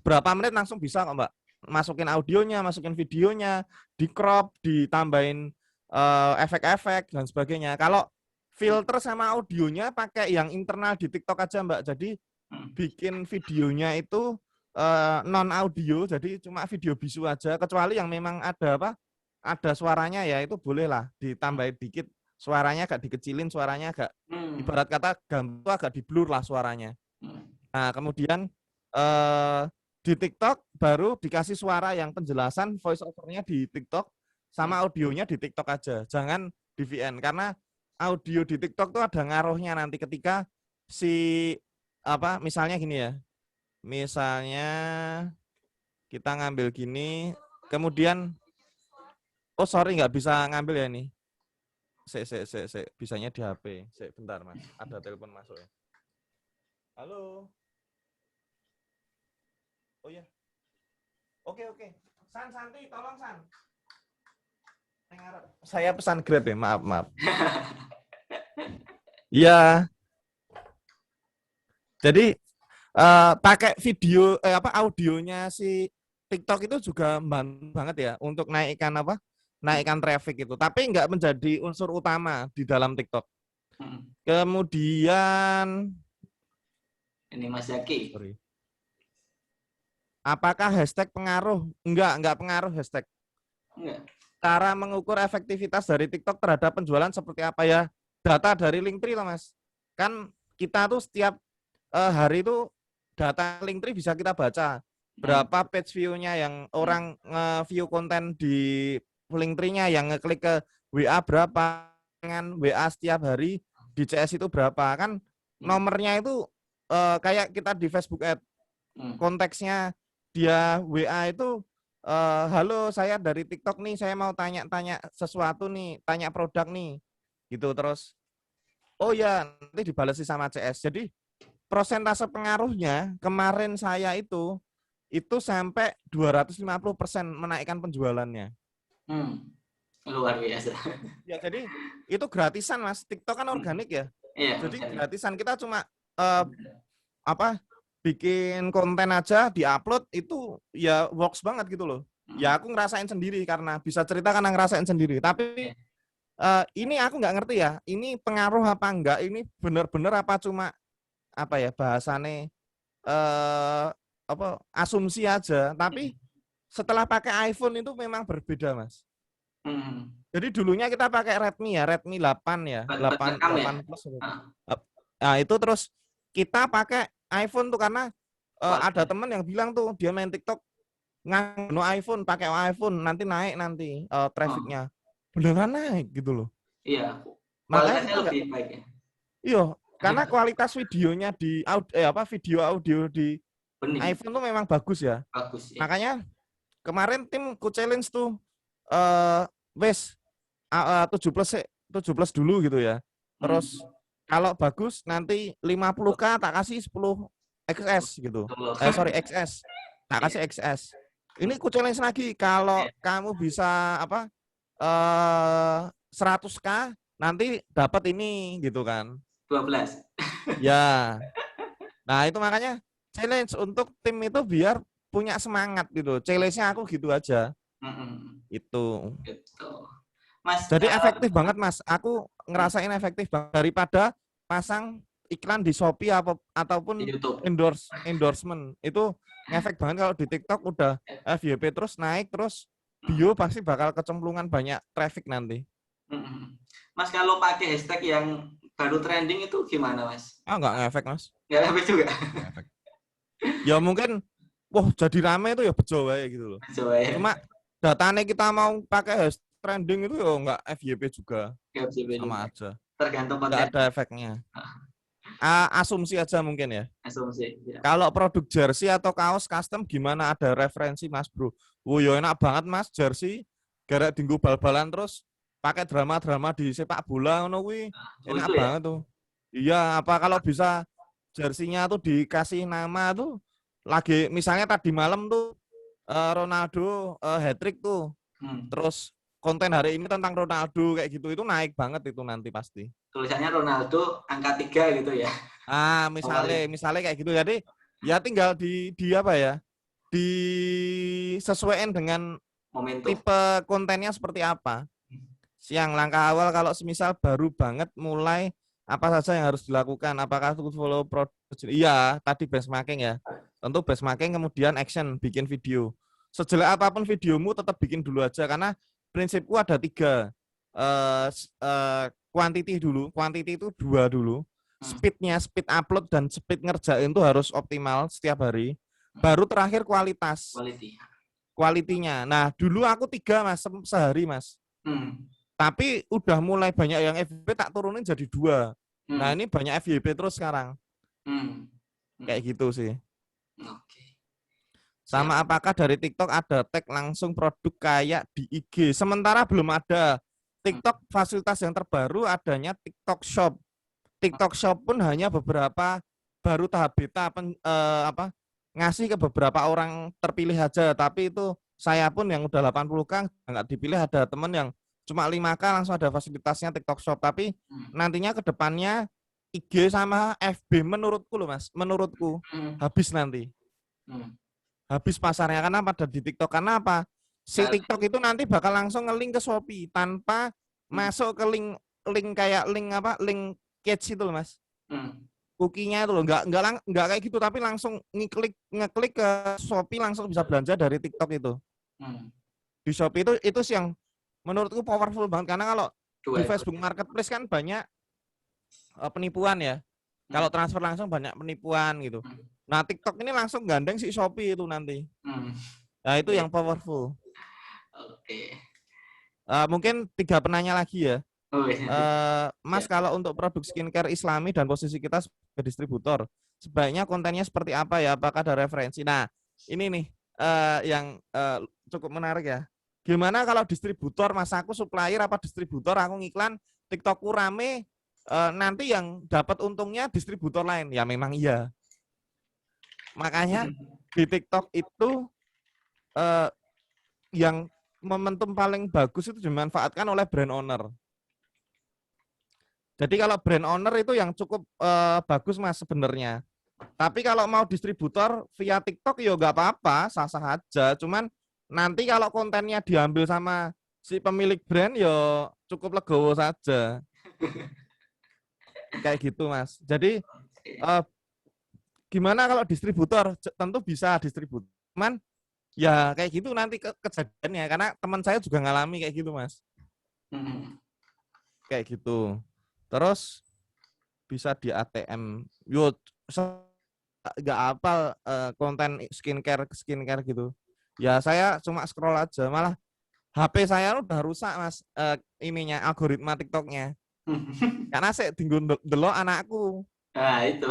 berapa menit langsung bisa kok, Mbak. Masukin audionya, masukin videonya, di crop, ditambahin efek-efek dan sebagainya. Kalau filter sama audionya pakai yang internal di TikTok aja, Mbak. Jadi bikin videonya itu non audio, jadi cuma video bisu aja. Kecuali yang memang ada suaranya ya, itu bolehlah ditambahin dikit suaranya, agak dikecilin suaranya, agak ibarat kata gambar itu agak di blur lah suaranya. Nah kemudian di TikTok baru dikasih suara yang penjelasan voice overnya di TikTok sama audionya di TikTok aja, jangan di VN, karena audio di TikTok tuh ada ngaruhnya nanti ketika misalnya gini ya, misalnya kita ngambil gini, kemudian nggak bisa ngambil ya nih, bisanya di HP, bentar Mas, ada telepon masuk ya. Halo. Oh ya, oke, Santi, tolong San. Saya pesan Grab ya, maaf. Iya. Jadi pakai video audionya si TikTok itu juga membantu banget ya untuk naikkan traffic itu. Tapi nggak menjadi unsur utama di dalam TikTok. Kemudian ini Mas Zaki. Sorry. Apakah hashtag pengaruh? Enggak pengaruh hashtag. Enggak. Cara mengukur efektivitas dari TikTok terhadap penjualan seperti apa ya? Data dari Linktree lah Mas. Kan kita tuh setiap hari itu data Linktree bisa kita baca. Berapa page view-nya yang orang nge-view konten di Linktree-nya, yang ngeklik ke WA berapa, dengan WA setiap hari di CS itu berapa. Kan nomornya itu kayak kita di Facebook Ad. Konteksnya dia WA itu halo, saya dari TikTok nih, saya mau tanya-tanya sesuatu nih, tanya produk nih, gitu. Terus, oh ya, nanti dibalasi sama CS. Jadi prosentase pengaruhnya kemarin saya itu sampai 250% menaikkan penjualannya. Luar biasa. Ya, jadi itu gratisan Mas. TikTok kan organik ya. Iya, jadi gratisan, kita cuma bikin konten aja, diupload itu ya works banget gitu loh. Ya aku ngerasain sendiri, karena bisa cerita karena ngerasain sendiri. Tapi ini aku nggak ngerti ya, ini pengaruh apa enggak, ini benar-benar apa cuma bahasane asumsi aja. Tapi setelah pakai iPhone itu memang berbeda Mas. Jadi dulunya kita pakai Redmi 8 ya, 8 Plus. Nah itu terus kita pakai iPhone tuh karena ada teman yang bilang tuh dia main TikTok nganu iPhone, pakai iPhone nanti naik trafficnya. Beneran naik gitu loh. Iya. Makanya Kualitasnya lebih baik ya. Iya, karena kualitas videonya di video audio di iPhone tuh memang bagus ya. Bagus ya. Makanya kemarin timku challenge tuh 17+ dulu gitu ya. Terus kalau bagus nanti 50K tak kasih 10 XS gitu. XS. Tak kasih XS. Ini ku challenge lagi, kalau kamu bisa 100K nanti dapat ini gitu kan. 12. Ya. Nah, itu makanya challenge untuk tim itu biar punya semangat gitu. Challenge-nya aku gitu aja. Itu. Gitu. Mas, jadi efektif banget Mas. Aku ngerasain efektif banget daripada pasang iklan di Shopee ataupun di YouTube. endorsement. Itu ngefek banget. Kalau di TikTok udah FYP terus naik, terus bio pasti bakal kecemplungan banyak traffic nanti. Mas, kalau pakai hashtag yang baru trending itu gimana Mas? Nggak ngefek Mas. Nggak ngefek juga? Ngefek. Ya mungkin, wah jadi rame itu ya bejo wae gitu loh. Bejo wae. Cuma datanya kita mau pakai hashtag trending itu ya nggak FYP juga. Sama aja. Tergantung konten. Nggak ada efeknya. Asumsi aja mungkin ya. Asumsi. Ya. Kalau produk jersey atau kaos custom gimana, ada referensi Mas Bro? Yo enak banget Mas, jersey. Gara dinggo bal-balan terus pakai drama-drama di sepak bola ngono kuwi. Enak Lucu ya? banget tuh. Iya, apa kalau bisa jersinya tuh dikasih nama tuh lagi misalnya tadi malam tuh Ronaldo hat-trick tuh. Hmm. Terus konten hari ini tentang Ronaldo kayak gitu itu naik banget itu nanti pasti. Tulisannya Ronaldo angka 3 gitu ya. Misalnya kayak gitu. Jadi ya tinggal di apa ya? Disesuaikan dengan Momentum. tipe kontennya seperti apa. Yang langkah awal kalau semisal baru banget mulai apa saja yang harus dilakukan, apakah itu follow produk, iya tadi benchmarking ya, tentu benchmarking kemudian action, bikin video. Sejelek apapun videomu tetap bikin dulu aja, karena prinsipku ada 3, quantity dulu, quantity itu 2 dulu, speed upload dan speed ngerjain itu harus optimal setiap hari, baru terakhir kualitas, quality-nya. Nah dulu aku 3 mas, sehari mas. Tapi udah mulai banyak yang FYP tak turunin jadi 2. Nah ini banyak FYP terus sekarang. Kayak gitu sih. Oke. Sama apakah dari TikTok ada tag langsung produk kayak di IG? Sementara belum ada. TikTok fasilitas yang terbaru adanya TikTok Shop. TikTok Shop pun hanya beberapa baru tahap beta ngasih ke beberapa orang terpilih aja. Tapi itu saya pun yang udah 80K nggak dipilih, ada temen yang cuma 5K langsung ada fasilitasnya TikTok Shop. Tapi nantinya ke depannya IG sama FB menurutku loh mas, menurutku habis nanti. Habis pasarnya karena pada di TikTok. Karena apa? Si TikTok itu nanti bakal langsung nge-link ke Shopee tanpa masuk ke link kayak link catch itu loh mas. Cookie-nya itu loh, enggak kayak gitu, tapi langsung ngeklik ke Shopee langsung bisa belanja dari TikTok itu. Di Shopee itu sih yang menurutku powerful banget, karena kalau di Facebook Marketplace kan banyak penipuan ya. Kalau transfer langsung banyak penipuan gitu. Nah TikTok ini langsung gandeng si Shopee itu nanti. Nah itu yang powerful. Oke. Mungkin 3 penanya lagi ya. Mas kalau untuk produk skincare Islami dan posisi kita sebagai distributor, sebaiknya kontennya seperti apa ya? Apakah ada referensi? Nah ini nih yang cukup menarik ya. Gimana kalau distributor, mas aku supplier apa distributor, aku ngiklan TikTokku rame, nanti yang dapat untungnya distributor lain. Ya memang iya. Makanya di TikTok itu yang momentum paling bagus itu dimanfaatkan oleh brand owner. Jadi kalau brand owner itu yang cukup bagus mas sebenarnya. Tapi kalau mau distributor via TikTok ya nggak apa-apa, sah-sah aja. Cuman nanti kalau kontennya diambil sama si pemilik brand ya cukup legowo saja. Kayak gitu mas. Jadi gimana kalau distributor? Tentu bisa distributor. Cuman ya kayak gitu nanti kejadiannya. Karena teman saya juga ngalami kayak gitu mas. Kayak gitu. Terus bisa di ATM. Yo nggak hafal konten skincare gitu. Ya saya cuma scroll aja, malah HP saya udah rusak mas, ininya algoritma TikToknya. Karena saya tinggal delok anakku. Nah itu.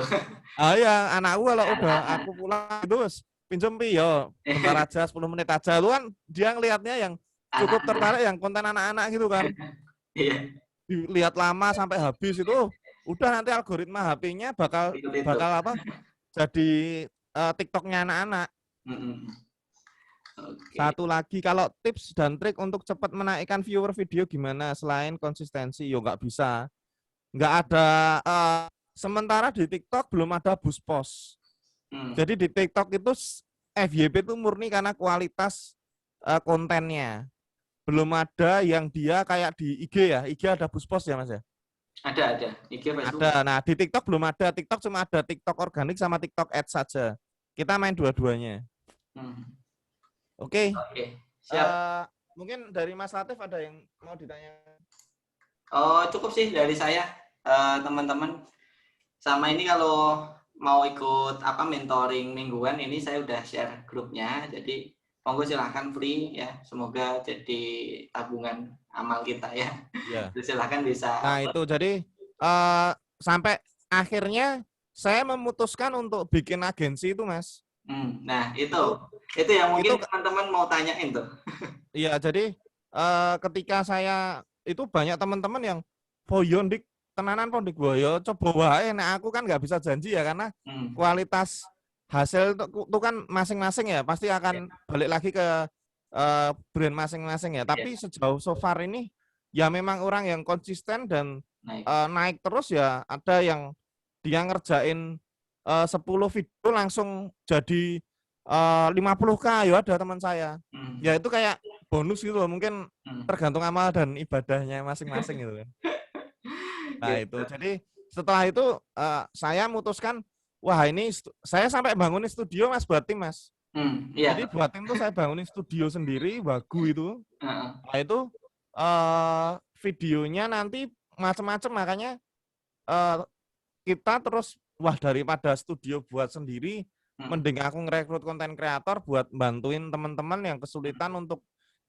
Ya anakku kalau udah aku pulang itu pinjem yo bentar aja 10 menit aja. Lu kan dia ngelihatnya yang cukup tertarik yang konten anak-anak gitu kan. Iya. Dilihat lama sampai habis itu udah nanti algoritma HP-nya bakal apa? Jadi TikToknya anak-anak. Okay. Satu lagi, kalau tips dan trik untuk cepat menaikkan viewer video gimana selain konsistensi? Yo nggak bisa, nggak ada. Sementara di TikTok belum ada boost post. Jadi di TikTok itu FYP itu murni karena kualitas kontennya. Belum ada yang dia kayak di IG ya. IG ada boost post ya mas ya? Ada. IG Facebook. Ada. Nah di TikTok belum ada. TikTok cuma ada TikTok organik sama TikTok Ads saja. Kita main dua-duanya. Oke. Siap. Mungkin dari Mas Latif ada yang mau ditanya? Oh, cukup sih dari saya, teman-teman. Sama ini kalau mau ikut mentoring mingguan ini saya udah share grupnya. Jadi monggo silahkan free ya. Semoga jadi tabungan amal kita ya. Ya. Silahkan bisa. Nah itu jadi sampai akhirnya saya memutuskan untuk bikin agensi itu mas. Nah itu yang mungkin teman-teman mau tanyain tuh. Iya jadi ketika saya itu banyak teman-teman yang boyon dik tenanan pon dik boyo coba wae. Nah aku kan nggak bisa janji ya karena kualitas hasil itu kan masing-masing ya pasti akan balik lagi ke brand masing-masing ya. Tapi sejauh so far ini ya memang orang yang konsisten dan naik terus ya. Ada yang dia ngerjain 10 video langsung jadi 50K ya ada teman saya. Ya itu kayak bonus gitu loh, mungkin tergantung amal dan ibadahnya masing-masing gitu kan. Nah itu jadi setelah itu saya memutuskan wah ini saya sampai bangunin studio Mas buat tim Mas. Jadi buat tim tuh saya bangunin studio sendiri Wagu itu. Nah itu videonya nanti macam-macam makanya kita terus wah daripada studio buat sendiri mending aku ngerekrut konten kreator buat bantuin teman-teman yang kesulitan untuk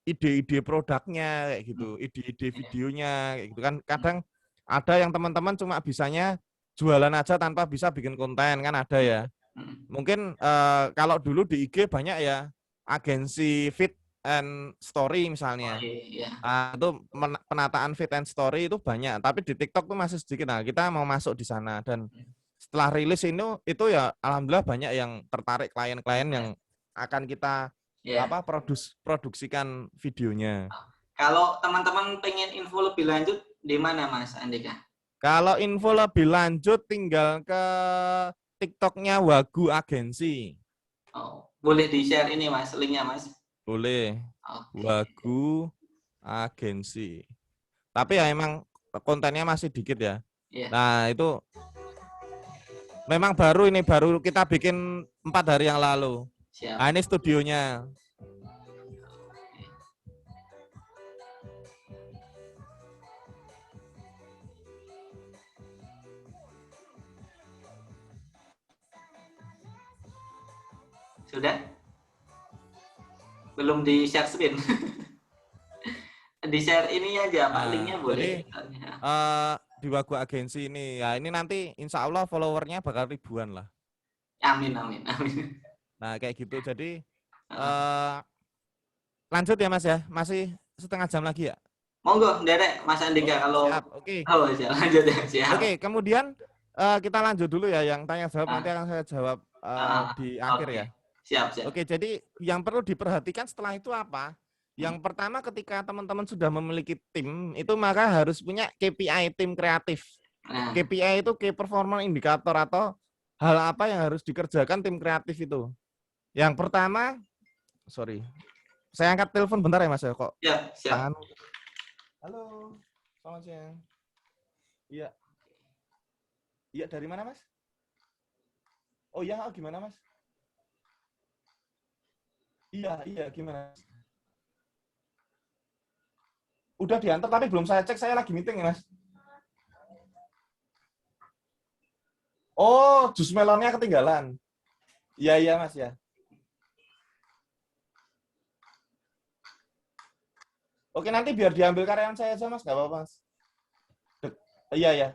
ide-ide produknya kayak gitu, ide-ide videonya kayak gitu kan. Kadang ada yang teman-teman cuma bisanya jualan aja tanpa bisa bikin konten kan ada ya. Mungkin kalau dulu di IG banyak ya agensi feed and story misalnya. Itu penataan feed and story itu banyak, tapi di TikTok tuh masih sedikit. Nah, kita mau masuk di sana dan setelah rilis ini itu ya alhamdulillah banyak yang tertarik klien-klien yang akan kita produksikan videonya. Kalau teman-teman pengen info lebih lanjut di mana Mas Andika? Kalau info lebih lanjut tinggal ke TikToknya Wagu Agensi. Oh, boleh di-share ini Mas, linknya Mas? Boleh. Wagu Agensi. Tapi ya emang kontennya masih dikit ya. Nah itu memang baru kita bikin 4 hari yang lalu. Nah, ini studionya. Sudah? Belum di-share screen. Di-share ini aja, Pak, linknya boleh. Jadi, di Wagu Agensi ini, ya ini nanti insya Allah followernya bakal ribuan lah. Amin. Nah kayak gitu, jadi lanjut ya Mas ya, masih setengah jam lagi ya? Monggo, Derek, Mas Andika kalau... Siap, oke. Oh, siap, lanjut ya, siap. Oke, kemudian kita lanjut dulu ya, yang tanya-jawab nanti akan saya jawab di akhir ya. Siap. Oke, jadi yang perlu diperhatikan setelah itu apa? Yang pertama ketika teman-teman sudah memiliki tim, itu maka harus punya KPI tim kreatif. KPI itu Key Performance Indicator atau hal apa yang harus dikerjakan tim kreatif itu. Yang pertama, saya angkat telepon bentar ya Mas ya kok. Ya, siap. Halo, selamat siang. Iya. Iya, dari mana Mas? Oh iya, gimana Mas? Iya, gimana? Udah diantar tapi belum saya cek, saya lagi meeting ya Mas. Oh, jus melonnya ketinggalan. Iya Mas ya. Oke, nanti biar diambil karyawan saya aja Mas, nggak apa-apa Mas. Iya.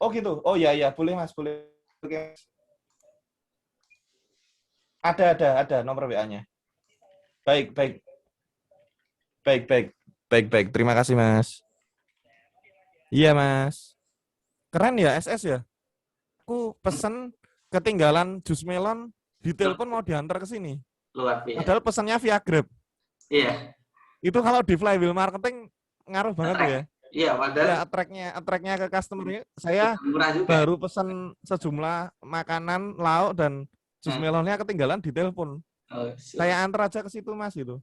Oh gitu. Oh iya, boleh Mas, boleh. Oke. Ada nomor WA-nya. Baik. Terima kasih Mas. Iya Mas. Keren ya SS ya. Aku pesen ketinggalan jus melon, di telepon mau diantar ke sini. Luar biasa. Padahal pesannya via Grab. Iya. Itu kalau di flywheel marketing ngaruh banget tuh ya. Iya, padahal ya, attract-nya ke customer. Saya baru pesan sejumlah makanan, lauk dan jus melonnya ketinggalan di telepon. Saya antar aja ke situ Mas gitu.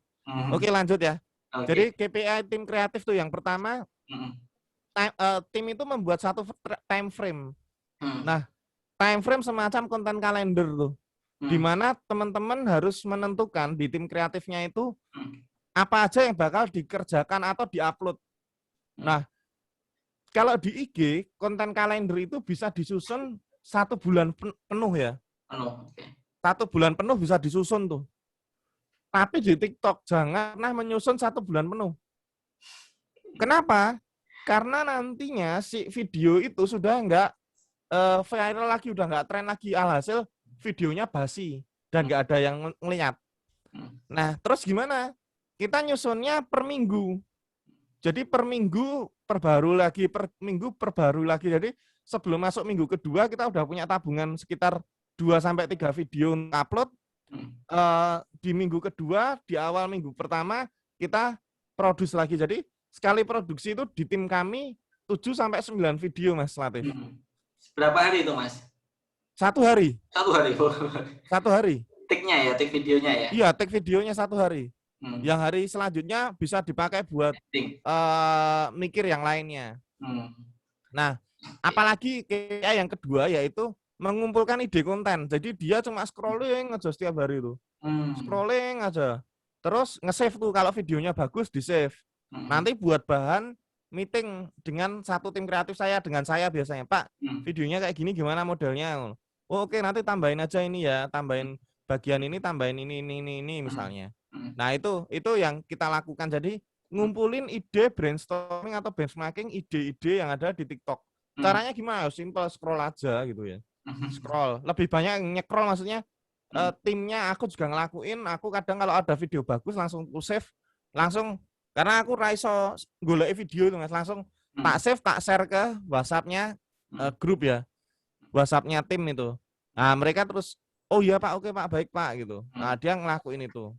Oke, lanjut ya. Jadi KPI tim kreatif tuh yang pertama, tim itu membuat satu time frame. Nah, time frame semacam konten kalender tuh, di mana teman-teman harus menentukan di tim kreatifnya itu apa aja yang bakal dikerjakan atau diupload. Nah, kalau di IG konten kalender itu bisa disusun 1 bulan penuh ya. 1 bulan penuh bisa disusun tuh. Tapi di TikTok jangan pernah menyusun 1 bulan penuh. Kenapa? Karena nantinya si video itu sudah nggak viral lagi, udah nggak tren lagi, alhasil videonya basi dan nggak ada yang ngeliat. Nah, terus gimana? Kita nyusunnya per minggu. Jadi per minggu perbaru lagi, per minggu perbaru lagi. Jadi sebelum masuk minggu kedua kita udah punya tabungan sekitar 2-3 video untuk upload. Di minggu kedua, di awal minggu pertama kita produksi lagi. Jadi sekali produksi itu di tim kami 7-9 video, Mas Latif. Berapa hari itu, Mas? 1 hari. 1 hari. 1 hari. Take-nya ya, take videonya ya? Iya, take videonya 1 hari. Yang hari selanjutnya bisa dipakai buat mikir yang lainnya. Nah, apalagi kayak yang kedua yaitu mengumpulkan ide konten. Jadi dia cuma scrolling aja setiap hari itu. Scrolling aja. Terus nge-save tuh kalau videonya bagus di-save. Nanti buat bahan meeting dengan satu tim kreatif saya, dengan saya biasanya. Pak, videonya kayak gini gimana modelnya? Oh, oke, nanti tambahin aja ini ya, tambahin bagian ini, tambahin ini misalnya. Nah, itu yang kita lakukan. Jadi ngumpulin ide brainstorming atau benchmarking ide-ide yang ada di TikTok. Caranya gimana? Simple, scroll aja gitu ya. Scroll. Lebih banyak nge-scroll maksudnya timnya aku juga ngelakuin. Aku kadang kalau ada video bagus langsung save, langsung karena aku raiso golek video itu Mas, langsung tak save, tak share ke WhatsApp-nya grup ya. WhatsApp-nya tim itu. Nah, mereka terus oh iya Pak, oke Pak, baik Pak gitu. Nah, dia ngelakuin itu.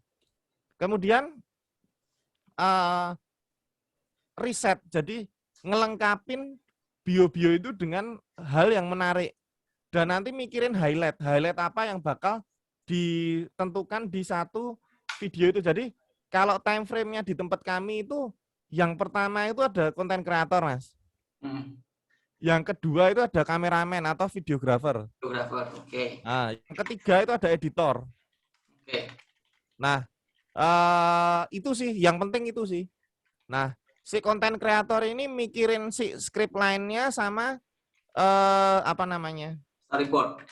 Kemudian riset, jadi ngelengkapin bio-bio itu dengan hal yang menarik. Dan nanti mikirin highlight apa yang bakal ditentukan di satu video itu. Jadi kalau time frame-nya di tempat kami itu, yang pertama itu ada konten kreator, Mas. Yang kedua itu ada kameramen atau videographer. Oke. Nah, yang ketiga itu ada editor. Oke. Nah, itu sih, yang penting itu sih. Nah, si konten kreator ini mikirin si script line-nya sama apa namanya? Storyboard.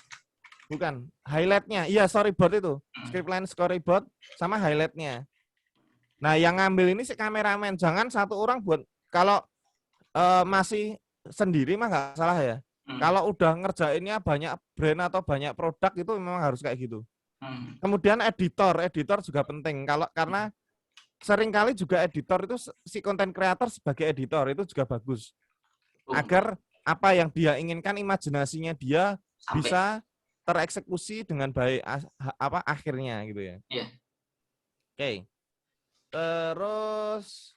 Bukan, highlight-nya. Iya, storyboard itu. Script line, storyboard sama highlight-nya. Nah, yang ngambil ini si kameramen. Jangan satu orang buat, kalau masih sendiri mah nggak salah ya. Kalau udah ngerjainnya banyak brand atau banyak produk itu memang harus kayak gitu. Kemudian editor juga penting. Karena seringkali juga editor itu si konten kreator sebagai editor itu juga bagus. Agar apa yang dia inginkan, imajinasinya dia bisa tereksekusi dengan baik apa akhirnya gitu ya. Iya. Oke. Terus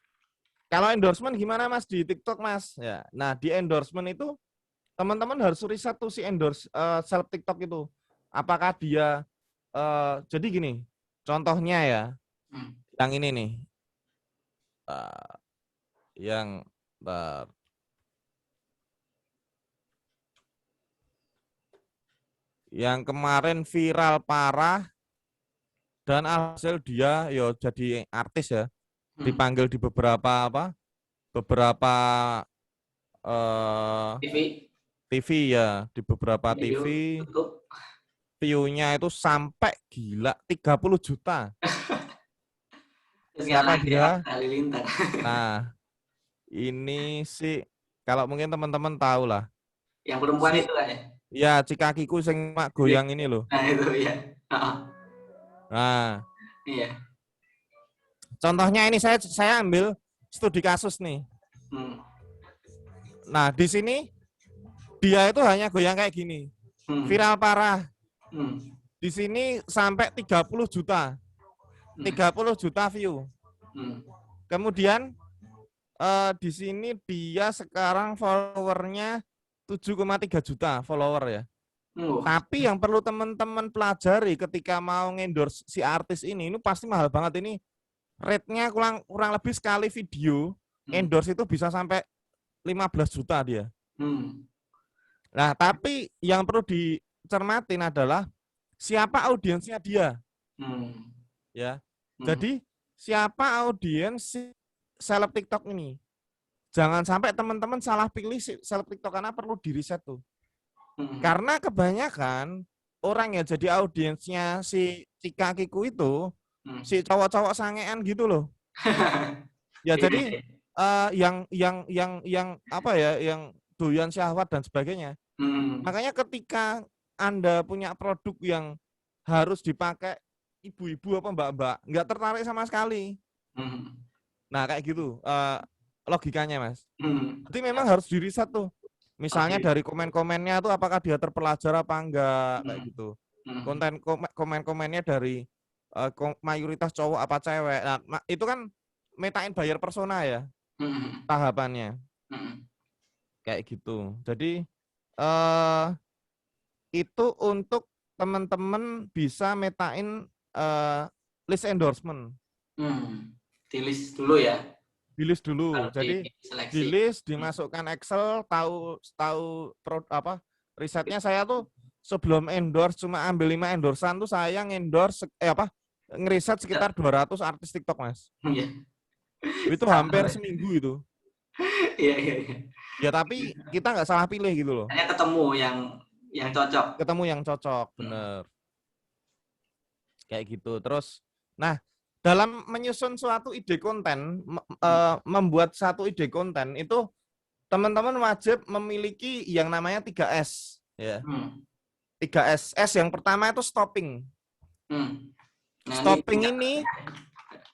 kalau endorsement gimana Mas di TikTok Mas? Ya. Nah, di endorsement itu teman-teman harus riset tuh si seleb TikTok itu. Apakah dia jadi gini, contohnya ya. Yang ini nih. Yang kemarin viral parah dan hasil dia ya jadi artis ya, dipanggil di beberapa TV ya, di beberapa TV view-nya itu sampai gila 30 juta. Siapa dia? Nah, ini sih kalau mungkin teman-teman tahu lah. Yang perempuan itu kan ya? Ya, Cikakiku sing mak goyang ini loh. Nah, itu ya. Nah, iya. Contohnya ini saya ambil studi kasus nih. Nah, di sini dia itu hanya goyang kayak gini. Viral parah. Di sini sampai 30 juta. 30 juta view. Kemudian di sini dia sekarang followernya 7,3 juta follower ya. Tapi yang perlu teman-teman pelajari ketika mau endorse si artis ini pasti mahal banget ini. Rate-nya kurang lebih sekali video endorse itu bisa sampai 15 juta dia. Nah, tapi yang perlu dicermatin adalah siapa audiensnya dia. Ya. Jadi siapa audiens seleb TikTok ini? Jangan sampai teman-teman salah pilih seleb TikTok karena perlu di-riset tuh. Karena kebanyakan orang yang jadi audiensnya si Cikakiku itu si cowok-cowok sangean gitu loh. Ya jadi yang apa ya, yang doyan syahwat dan sebagainya. Makanya ketika Anda punya produk yang harus dipakai ibu-ibu apa mbak-mbak, nggak tertarik sama sekali. Nah kayak gitu. logikanya, Mas. Hmm. Jadi memang harus diriset tuh. Misalnya Oke. dari komen-komennya tuh apakah dia terpelajar apa enggak kayak Hmm. gitu. Hmm. Komen-komennya dari mayoritas cowok apa cewek. Nah, itu kan metain buyer persona ya Hmm. tahapannya Hmm. kayak gitu. Jadi eh itu untuk teman-teman bisa metain list endorsement. Hmm. Di list dulu ya, Di list dulu. baru Jadi di diseleksi. list Hmm. dimasukkan Excel, tahu risetnya saya tuh sebelum endorse cuma ambil 5 endorsean tuh saya ngeriset sekitar 200 artis TikTok, Mas. Iya. Itu Sama. hampir seminggu itu. Iya, iya, iya. Ya tapi kita nggak salah pilih gitu loh. Hanya ketemu yang cocok. Ketemu yang cocok, Hmm. bener. Kayak gitu. Terus, nah dalam menyusun suatu ide konten, membuat satu ide konten itu teman-teman wajib memiliki yang namanya 3S. Ya. Hmm. 3S. S yang pertama itu stopping. Hmm. Nah, Stopping ini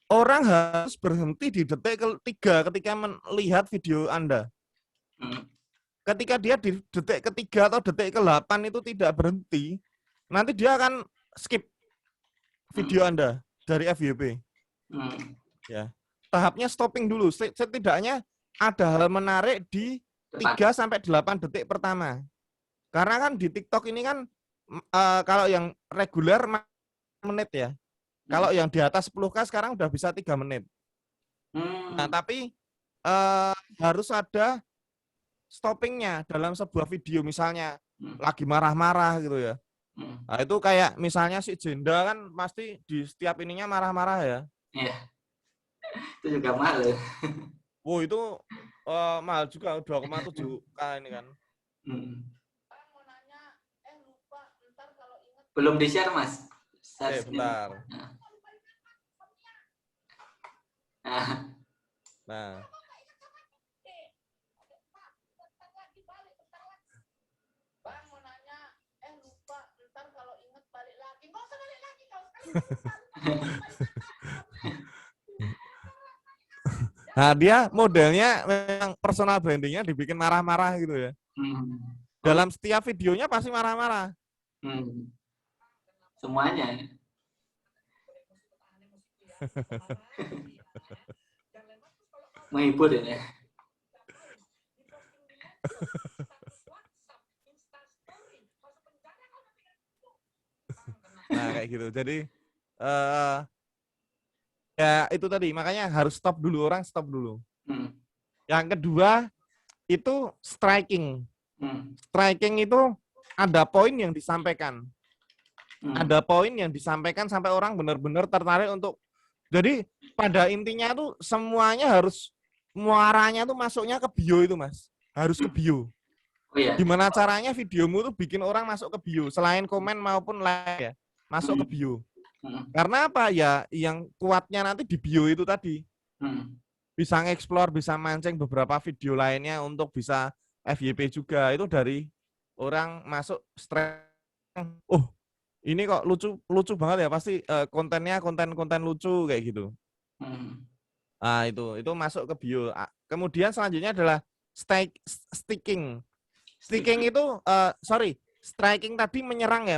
orang harus berhenti di detik ketiga ketika melihat video Anda. Hmm. Ketika dia di detik ketiga atau detik ke-8 itu tidak berhenti, nanti dia akan skip video Anda dari FYP. Hmm. Ya. Tahapnya stopping dulu. Setidaknya ada hal menarik di Depan. 3 sampai 8 detik pertama. Karena kan di TikTok ini kan kalau yang reguler menit ya. Kalau yang di atas 10K sekarang udah bisa 3 menit. Nah, Hmm. tapi harus ada stoppingnya dalam sebuah video, misalnya Hmm. lagi marah-marah gitu ya. Hmm. Nah, itu kayak misalnya si Jenda kan pasti di setiap ininya marah-marah ya. Iya, itu juga mahal ya. Wow, itu mahal juga 2,7K ini kan. Hmm. Belum di-share, Mas. Bentar. Nah, Nah, nah dia modelnya memang personal brandingnya dibikin marah-marah gitu ya. hmm. Dalam setiap videonya pasti marah-marah. Hmm. Semuanya. Menghibur ya. Nah kayak gitu. Jadi ya itu tadi makanya harus stop dulu, orang stop dulu. Hmm. Yang kedua itu striking. Hmm. Striking itu ada poin yang disampaikan. Hmm. Ada poin yang disampaikan sampai orang benar-benar tertarik untuk. Jadi pada intinya tuh semuanya harus muaranya tuh masuknya ke bio itu, Mas. Harus ke bio. Oh iya. Gimana caranya videomu tuh bikin orang masuk ke bio selain komen maupun like ya. Masuk ke Hmm. bio. Hmm. Karena apa ya? Yang kuatnya nanti di bio itu tadi. Hmm. Bisa nge-explore, bisa mancing beberapa video lainnya untuk bisa FYP juga. Itu dari orang masuk strength. Oh, ini kok lucu banget ya, pasti kontennya konten lucu kayak gitu. Hmm. Nah, itu masuk ke bio. Kemudian selanjutnya adalah sticking. Sticking itu striking tadi menyerang ya,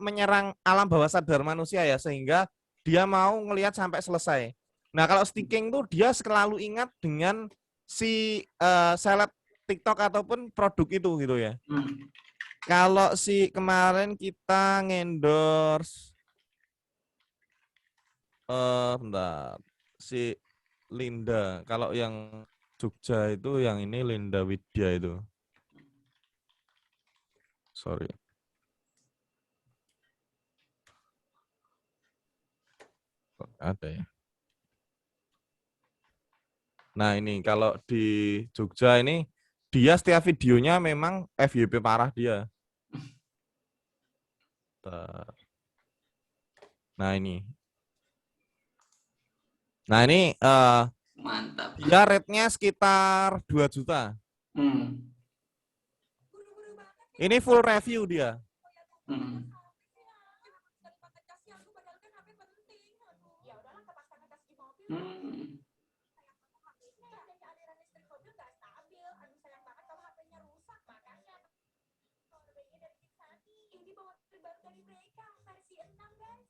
menyerang alam bawah sadar manusia ya, sehingga dia mau ngelihat sampai selesai. Nah, kalau sticking tuh dia selalu ingat dengan si seleb TikTok ataupun produk itu gitu ya. Hmm. Kalau si kemarin kita ngendorse bentar. Si Linda, kalau yang Jogja itu yang ini Linda Widya itu. Sorry. Kok ada ya? Nah, ini kalau di Jogja ini dia setiap videonya memang FYP parah dia. Nah, ini. Nah, ini Mantap. dia rate-nya sekitar 2 juta. Hmm. Ini full review dia. Hmm. Hmm.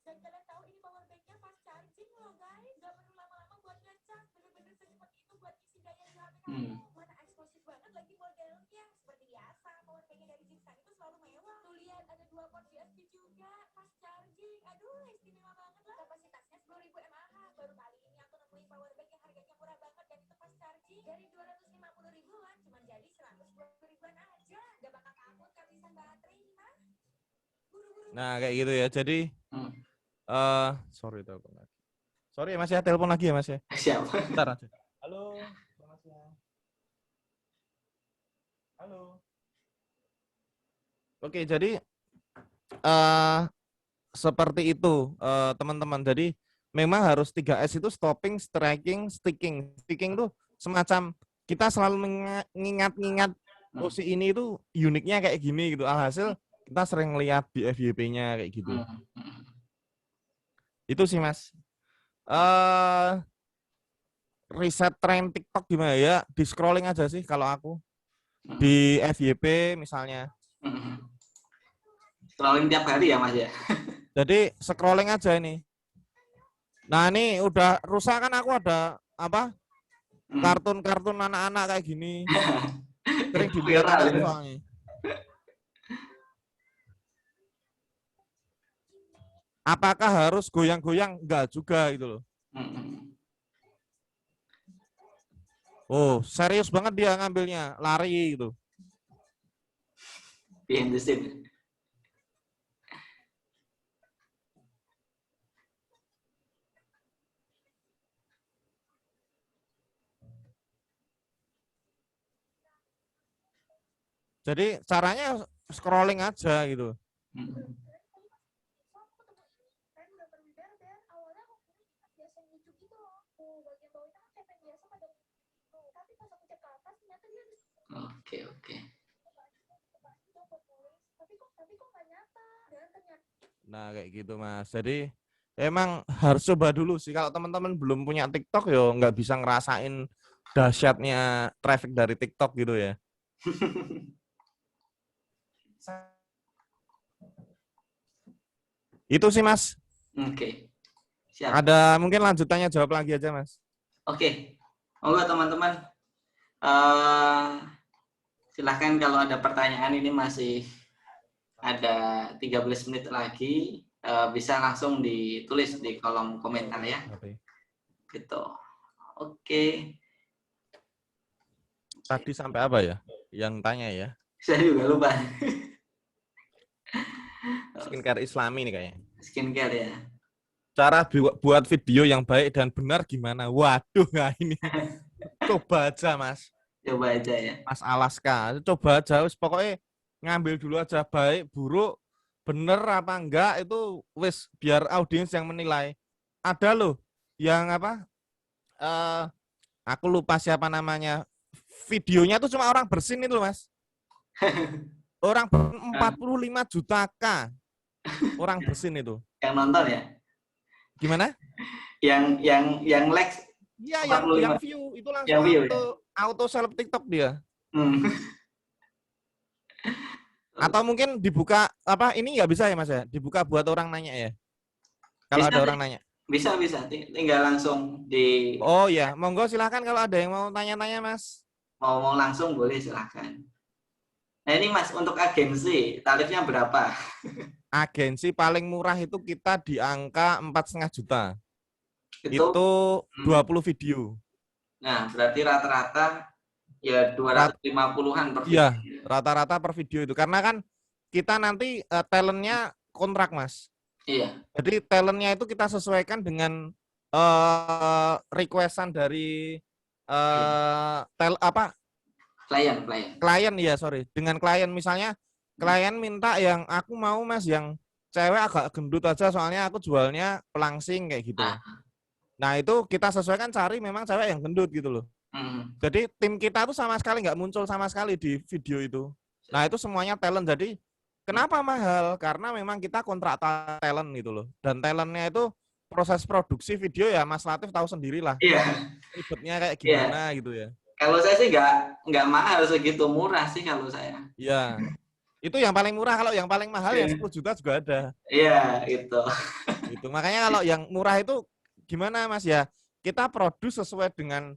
Dan kalian tahu ini power banknya fast charging loh guys. Gak perlu lama-lama buat ngecas. Bener-bener secepat itu buat isi daya di HP kamu. Mana eksklusif banget lagi modelnya. Seperti biasa, power banknya dari Jinsan itu selalu mewah. Tuh lihat, ada 2 port USB juga. Fast charging. Aduh, istimewa banget lah. Kapasitasnya 10.000 mAh. Baru kali ini aku nemuin power bank yang harganya murah banget dan itu fast charging. Dari 250 ribuan, cuma jadi 120 ribuan aja. Gak bakal kabut kehabisan baterai, Mas. Buru-buru. Nah, kayak gitu ya. Jadi Hmm. sorry telepon lagi. Sorry ya Mas ya, telepon lagi ya Mas ya. Siapa? Bentar aja. Halo, Mas ya. Halo. Oke, jadi seperti itu teman-teman. Jadi memang harus 3S itu stopping, striking, sticking. Sticking itu semacam kita selalu mengingat-ingat oh si ini itu uniknya kayak gini gitu. Alhasil kita sering lihat di FYP-nya kayak gitu. Itu sih Mas. Riset tren TikTok gimana ya? Di scrolling aja sih kalau aku. Di FYP misalnya. Scrolling tiap hari ya Mas ya? Jadi scrolling aja ini. Nah ini udah rusak kan aku ada apa? Kartun-kartun anak-anak kayak gini. Sering dilihat Viral anak ya? soalnya. Apakah harus goyang-goyang? Enggak juga gitu loh. Oh, serius banget dia ngambilnya, lari gitu. Behind the scene. Jadi caranya scrolling aja gitu. Saya udah berber-ber. Awalnya aku biasa gitu gitu loh. Bagian bawahnya kan cepet biasa pada gitu. Tapi pas aku cek ke atas ternyata dia Oke, oke. tapi kok nggak nyata. Dan ternyata Nah kayak gitu Mas. Jadi emang harus coba dulu sih. Kalau teman-teman belum punya TikTok yo nggak bisa ngerasain dahsyatnya traffic dari TikTok gitu ya. Itu sih Mas. Oke. Siap. Ada mungkin lanjutannya jawab lagi aja Mas. Oke. Monggo teman-teman. Silahkan kalau ada pertanyaan, ini masih ada 13 menit lagi. Bisa langsung ditulis di kolom komentar ya. Gitu. Oke. Tadi sampai apa ya? Yang tanya ya. Saya juga lupa. Skincare Islami nih kayaknya. Skincare ya. Cara buat video yang baik dan benar gimana? Waduh, nah ini. Coba aja Mas. Coba aja ya. Mas Alaska. Coba aja. Wis pokoknya ngambil dulu aja baik, buruk, bener apa enggak itu wis biar audiens yang menilai. Ada loh yang apa? Aku lupa siapa namanya. Videonya tuh cuma orang bersin itu Mas. Orang 45 juta K. Orang bersin itu. Yang nonton ya? Gimana? Yang like. Iya, 45. yang view itu langsung Yang view, auto seleb TikTok dia. Hmm. Atau mungkin dibuka apa ini nggak bisa ya Mas ya? Dibuka buat orang nanya ya. Kalau Bisa, ada orang nanya. Bisa. Tinggal langsung di Oh ya, monggo silahkan kalau ada yang mau tanya-tanya Mas. mau langsung boleh silahkan. Nah ini Mas, untuk agensi tarifnya berapa? Agensi paling murah itu kita di angka 4,5 juta. Itu Itu 20 video. Nah, berarti rata-rata ya 250-an per video. Iya, rata-rata per video itu. Karena kan kita nanti talentnya kontrak Mas. Iya. Jadi talentnya itu kita sesuaikan dengan requestan dari klien ya, sorry. Dengan klien misalnya klien minta yang aku mau Mas yang cewek agak gendut aja soalnya aku jualnya pelangsing kayak gitu. Nah, itu kita sesuaikan cari memang cewek yang gendut gitu loh. Jadi tim kita tuh sama sekali nggak muncul sama sekali di video itu. Nah, itu semuanya talent. Jadi kenapa mahal? Karena memang kita kontrak talent gitu loh. Dan talentnya itu proses produksi video ya Mas Latif tahu sendirilah. Iya. Ribetnya kayak gimana gitu ya. Kalau saya sih nggak mahal segitu, murah sih kalau saya. Iya. Itu yang paling murah. Kalau yang paling mahal yang 10 juta juga ada. Iya, itu. Itu makanya kalau yang murah itu gimana Mas ya? Kita produce sesuai dengan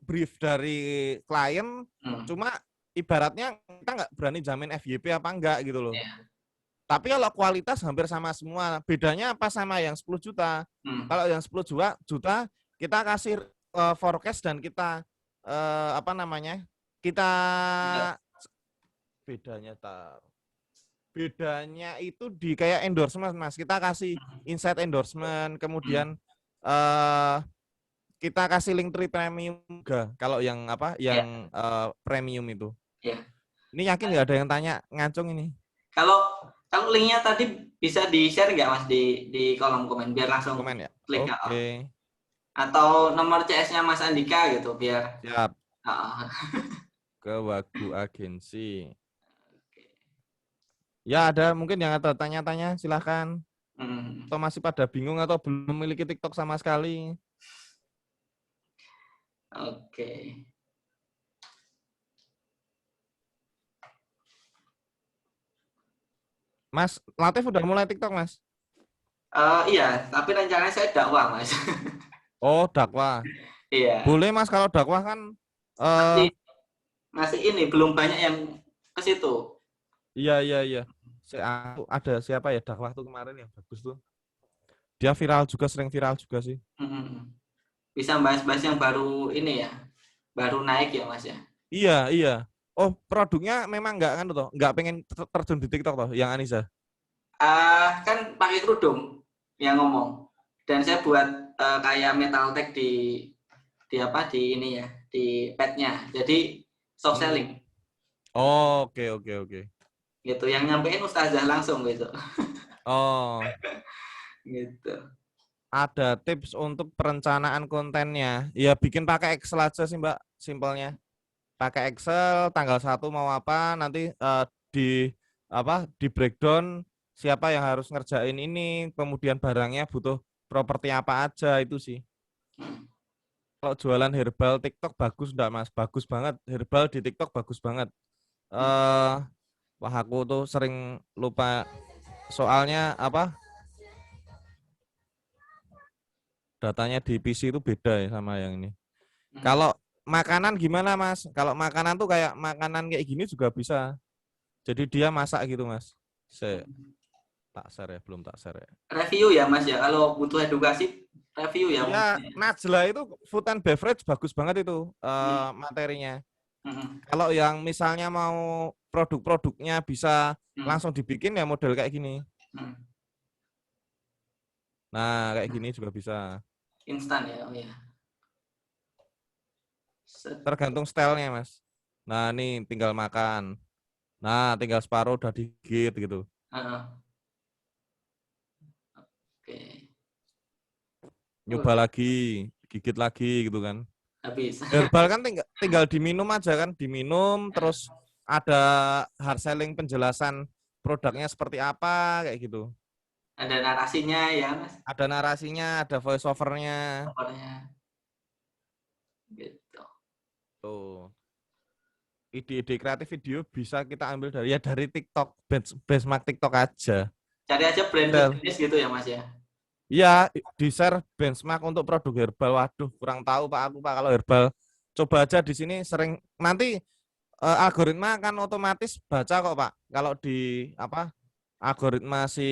brief dari klien, Hmm, cuma ibaratnya kita nggak berani jamin FYP apa enggak gitu loh. ya. Tapi kalau kualitas hampir sama semua. Bedanya apa sama yang 10 juta? Hmm, Kalau yang 10 juta kita kasih forecast dan kita apa namanya? Kita ya. bedanya itu di kayak endorsement Mas. Kita kasih insight endorsement, Hmm, kemudian kita kasih link tree premium juga kalau yang apa ya. yang premium itu. Ya. Ini yakin nggak ada yang tanya ngacung ini? Kalau kalau linknya tadi bisa di-share nggak Mas di kolom komen biar langsung Komen ya. klik Oke, atau nomor CS-nya Mas Andika gitu biar siap. oh. Ke Wagu Agensi. Ya ada mungkin yang ada tanya-tanya silahkan. Hmm, Atau masih pada bingung atau belum memiliki TikTok sama sekali? oke. Mas Latif udah mulai TikTok Mas? Iya, tapi rencananya saya dakwah Mas. Oh dakwah. Iya, Boleh Mas kalau dakwah kan masih masih ini belum banyak yang ke situ. iya. Ada siapa ya dakwah tuh kemarin yang bagus tuh. Dia viral juga, sering viral juga sih. Hmm, bisa bahas-bahas yang baru ini ya, baru naik ya Mas ya. Iya. Oh, produknya memang nggak kan toh, nggak pengen terjun di TikTok toh, yang Anissa. Kan pakai kerudung yang ngomong dan saya buat kayak metal tag di apa di ini ya di padnya jadi soft selling Oh, oke. gitu yang nyampein ustazah langsung gitu Oh, gitu. ada tips untuk perencanaan kontennya. Ya bikin pakai Excel aja sih Mbak, simpelnya. Pakai Excel, tanggal 1 mau apa, nanti di di breakdown siapa yang harus ngerjain ini, kemudian barangnya butuh properti apa aja itu sih. Kalau jualan herbal TikTok bagus enggak Mas? Bagus banget. Herbal di TikTok bagus banget. Wah aku tuh sering lupa soalnya datanya di PC itu beda ya sama yang ini. Kalau makanan gimana Mas? Kalau makanan tuh kayak makanan kayak gini juga bisa. Jadi dia masak gitu Mas. Saya tak share ya, belum tak share ya. Review ya Mas ya kalau butuh edukasi review ya Iya, mungkin ya. Najla itu food and beverage bagus banget itu Hmm, materinya. hmm, Kalau yang misalnya mau produk-produknya bisa hmm, langsung dibikin ya model kayak gini. hmm. Nah, kayak gini juga bisa. Instan ya oh ya. Set. Tergantung stylenya, Mas. Nah, ini tinggal makan. Nah, tinggal separuh udah digigit gitu. Oke. Nyoba lagi, gigit lagi gitu kan. Habis. Herbal kan tinggal diminum aja kan, diminum terus ada hard selling penjelasan produknya seperti apa kayak gitu. Ada narasinya ya Mas Ada narasinya, ada voice overnya. pokoknya gitu. Tuh. Ide-ide kreatif video bisa kita ambil dari TikTok, benchmark TikTok aja. Cari aja brand jenis gitu ya Mas ya. Iya, di-share benchmark untuk produk herbal. Waduh, kurang tahu Pak aku Pak kalau herbal. Coba aja di sini sering nanti algoritma akan otomatis baca kok Pak. Kalau di algoritma si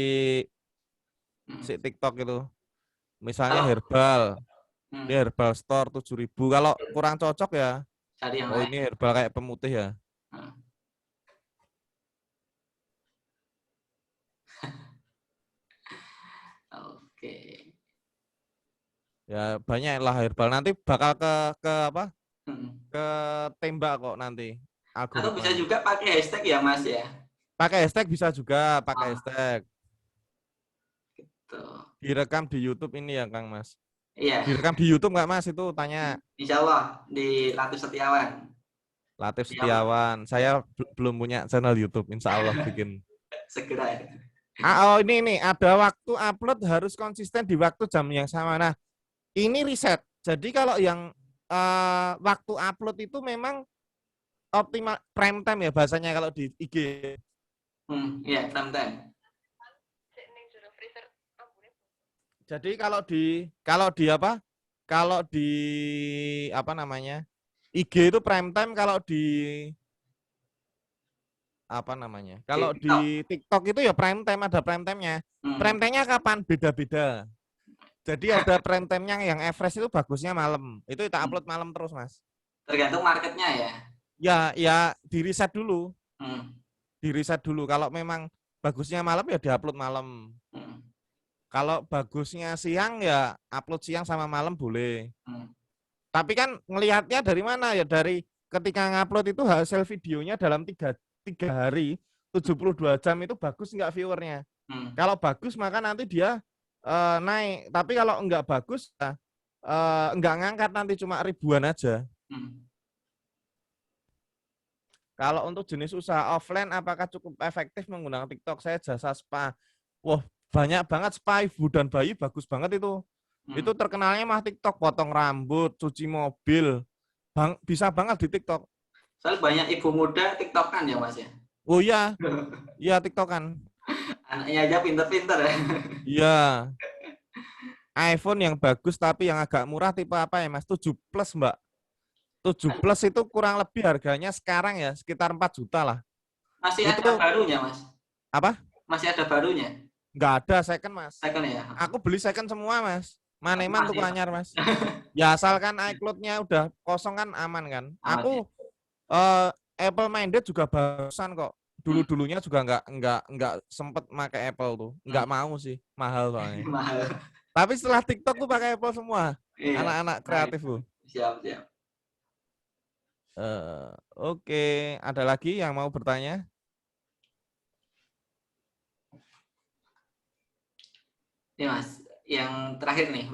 TikTok itu. Misalnya Kalau herbal, di herbal store 7.000. Kalau kurang cocok ya, cari yang oh lain. ini herbal kayak pemutih ya. Hmm. Oke. Ya banyak lah herbal. Nanti bakal ke Hmm. ke tembak kok nanti Atau bisa algoritmanya. juga pakai hashtag ya Mas ya. Pakai hashtag bisa juga, pakai Oh, hashtag. tuh. Direkam di YouTube ini ya Kang Mas. Iya, Direkam di YouTube nggak Mas itu tanya insya Allah di Latif Setiawan. Latif Setiawan. Setiawan. Saya belum punya channel YouTube, insya Allah bikin. Segera ya. Oh ini ada waktu upload harus konsisten di waktu jam yang sama. Nah ini riset. Jadi kalau yang waktu upload itu memang optimal prime time ya bahasanya kalau di IG. Iya, time. Jadi kalau di apa namanya? IG itu prime time, kalau di apa namanya? Kalau di TikTok itu ya prime time, ada prime time-nya. Prime time-nya kapan? Beda-beda. Jadi ada prime time-nya yang average itu bagusnya malam. Itu kita upload malam terus, Mas. Tergantung marketnya ya. Ya di riset dulu. Hmm. Di riset dulu. Kalau memang bagusnya malam ya diupload malam. Hmm. Kalau bagusnya siang ya upload siang sama malam boleh. Hmm. Tapi kan ngelihatnya dari mana ya? Dari ketika ngupload itu hasil videonya dalam 3 hari 72 jam itu bagus nggak viewernya. Kalau bagus maka nanti dia naik. Tapi kalau nggak bagus ya, nggak ngangkat, nanti cuma ribuan aja. Kalau untuk jenis usaha offline, apakah cukup efektif menggunakan TikTok? Saya jasa spa. Wah, banyak banget spa ibu dan bayi, bagus banget itu. Itu terkenalnya mah TikTok, potong rambut, cuci mobil. Bisa banget di TikTok. Soalnya banyak ibu muda TikTokan ya, Mas ya? Oh iya, iya TikTokan. Anaknya aja pinter-pinter ya? Iya. iPhone yang bagus tapi yang agak murah tipe apa ya, Mas? 7 Plus, Mbak. 7 Plus itu kurang lebih harganya sekarang ya sekitar 4 juta lah. Masih itu, ada barunya, Mas? Apa? Masih ada barunya? Nggak ada second, Mas. Second ya? Aku beli second semua, Mas. Maneman tuh anyar, Mas. Ya asalkan iCloud-nya udah kosong kan aman kan. Aku Apple minded juga bagusan kok. Dulu-dulunya juga nggak sempet pakai Apple tuh. Nggak mau sih, mahal soalnya. Mahal. Tapi setelah TikTok tuh pakai Apple semua. Iya. Anak-anak kreatif tuh. Siap. Oke, ada lagi yang mau bertanya? Ini Mas, yang terakhir nih,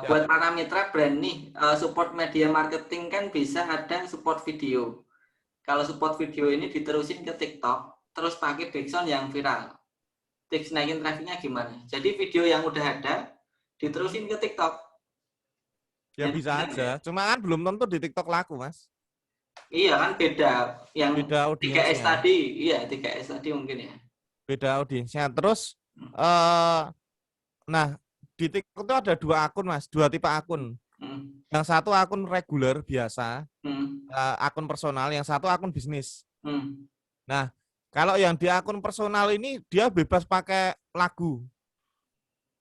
buat para mitra brand nih, support media marketing kan bisa ada support video. Kalau support video ini diterusin ke TikTok, terus pakai background yang viral. Tips naikin trafficnya gimana? Jadi video yang udah ada, diterusin ke TikTok. Ya bisa aja, cuma kan belum tentu di TikTok laku, Mas. Iya kan beda. Yang beda 3S tadi, iya 3S tadi mungkin ya. Beda audiensnya. Terus, nah di TikTok itu ada 2 akun, Mas, 2 tipe akun. Yang satu akun reguler biasa, akun personal, yang satu akun bisnis. Nah, kalau yang di akun personal ini dia bebas pakai lagu.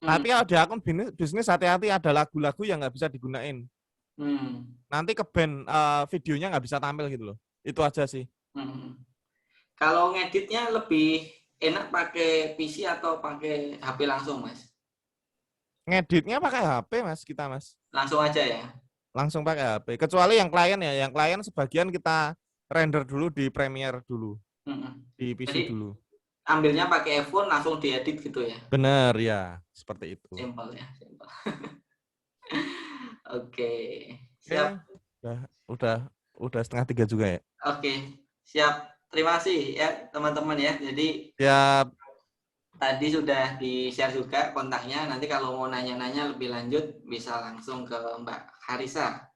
Tapi kalau di akun bisnis hati-hati, ada lagu-lagu yang nggak bisa digunain. Nanti ke-ban videonya nggak bisa tampil gitu loh. Itu aja sih. Kalau ngeditnya lebih enak pakai PC atau pakai HP langsung, Mas? Ngeditnya pakai HP, Mas, kita, Mas. Langsung aja ya? Langsung pakai HP. Kecuali yang klien ya. Yang klien sebagian kita render dulu di Premiere dulu. Di PC jadi, dulu. Ambilnya pakai iPhone langsung diedit gitu ya? Bener ya, seperti itu. Simple ya, simple. Oke, siap. Udah 2:30 juga ya. Oke, siap. Terima kasih ya teman-teman ya. Jadi siap. Tadi sudah di-share juga kontaknya. Nanti kalau mau nanya-nanya lebih lanjut bisa langsung ke Mbak Harisa.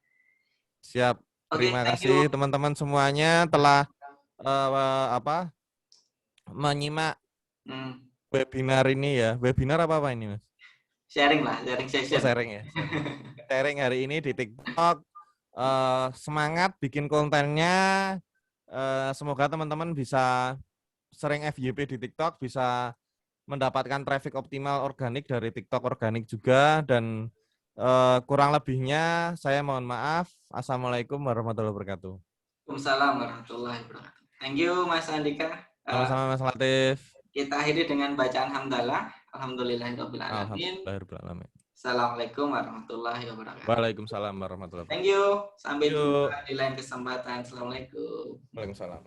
Siap. Terima kasih teman-teman semuanya telah menyimak webinar ini ya. Webinar apa ini, Mas? Sharing lah, sharing session. Sharing ya. Sharing hari ini di TikTok. Semangat bikin kontennya. Semoga teman-teman bisa sering FYP di TikTok, bisa mendapatkan traffic optimal organik dari TikTok organik juga, dan kurang lebihnya saya mohon maaf. Assalamualaikum warahmatullahi wabarakatuh. Waalaikumsalam warahmatullahi wabarakatuh. Thank you Mas Andika. Sama-sama Mas Latif. Kita akhiri dengan bacaan hamdalah. Alhamdulillahirabbil alamin. Assalamualaikum warahmatullahi wabarakatuh. Waalaikumsalam warahmatullahi wabarakatuh. Thank you. Sampai jumpa di lain kesempatan. Assalamualaikum. Waalaikumsalam.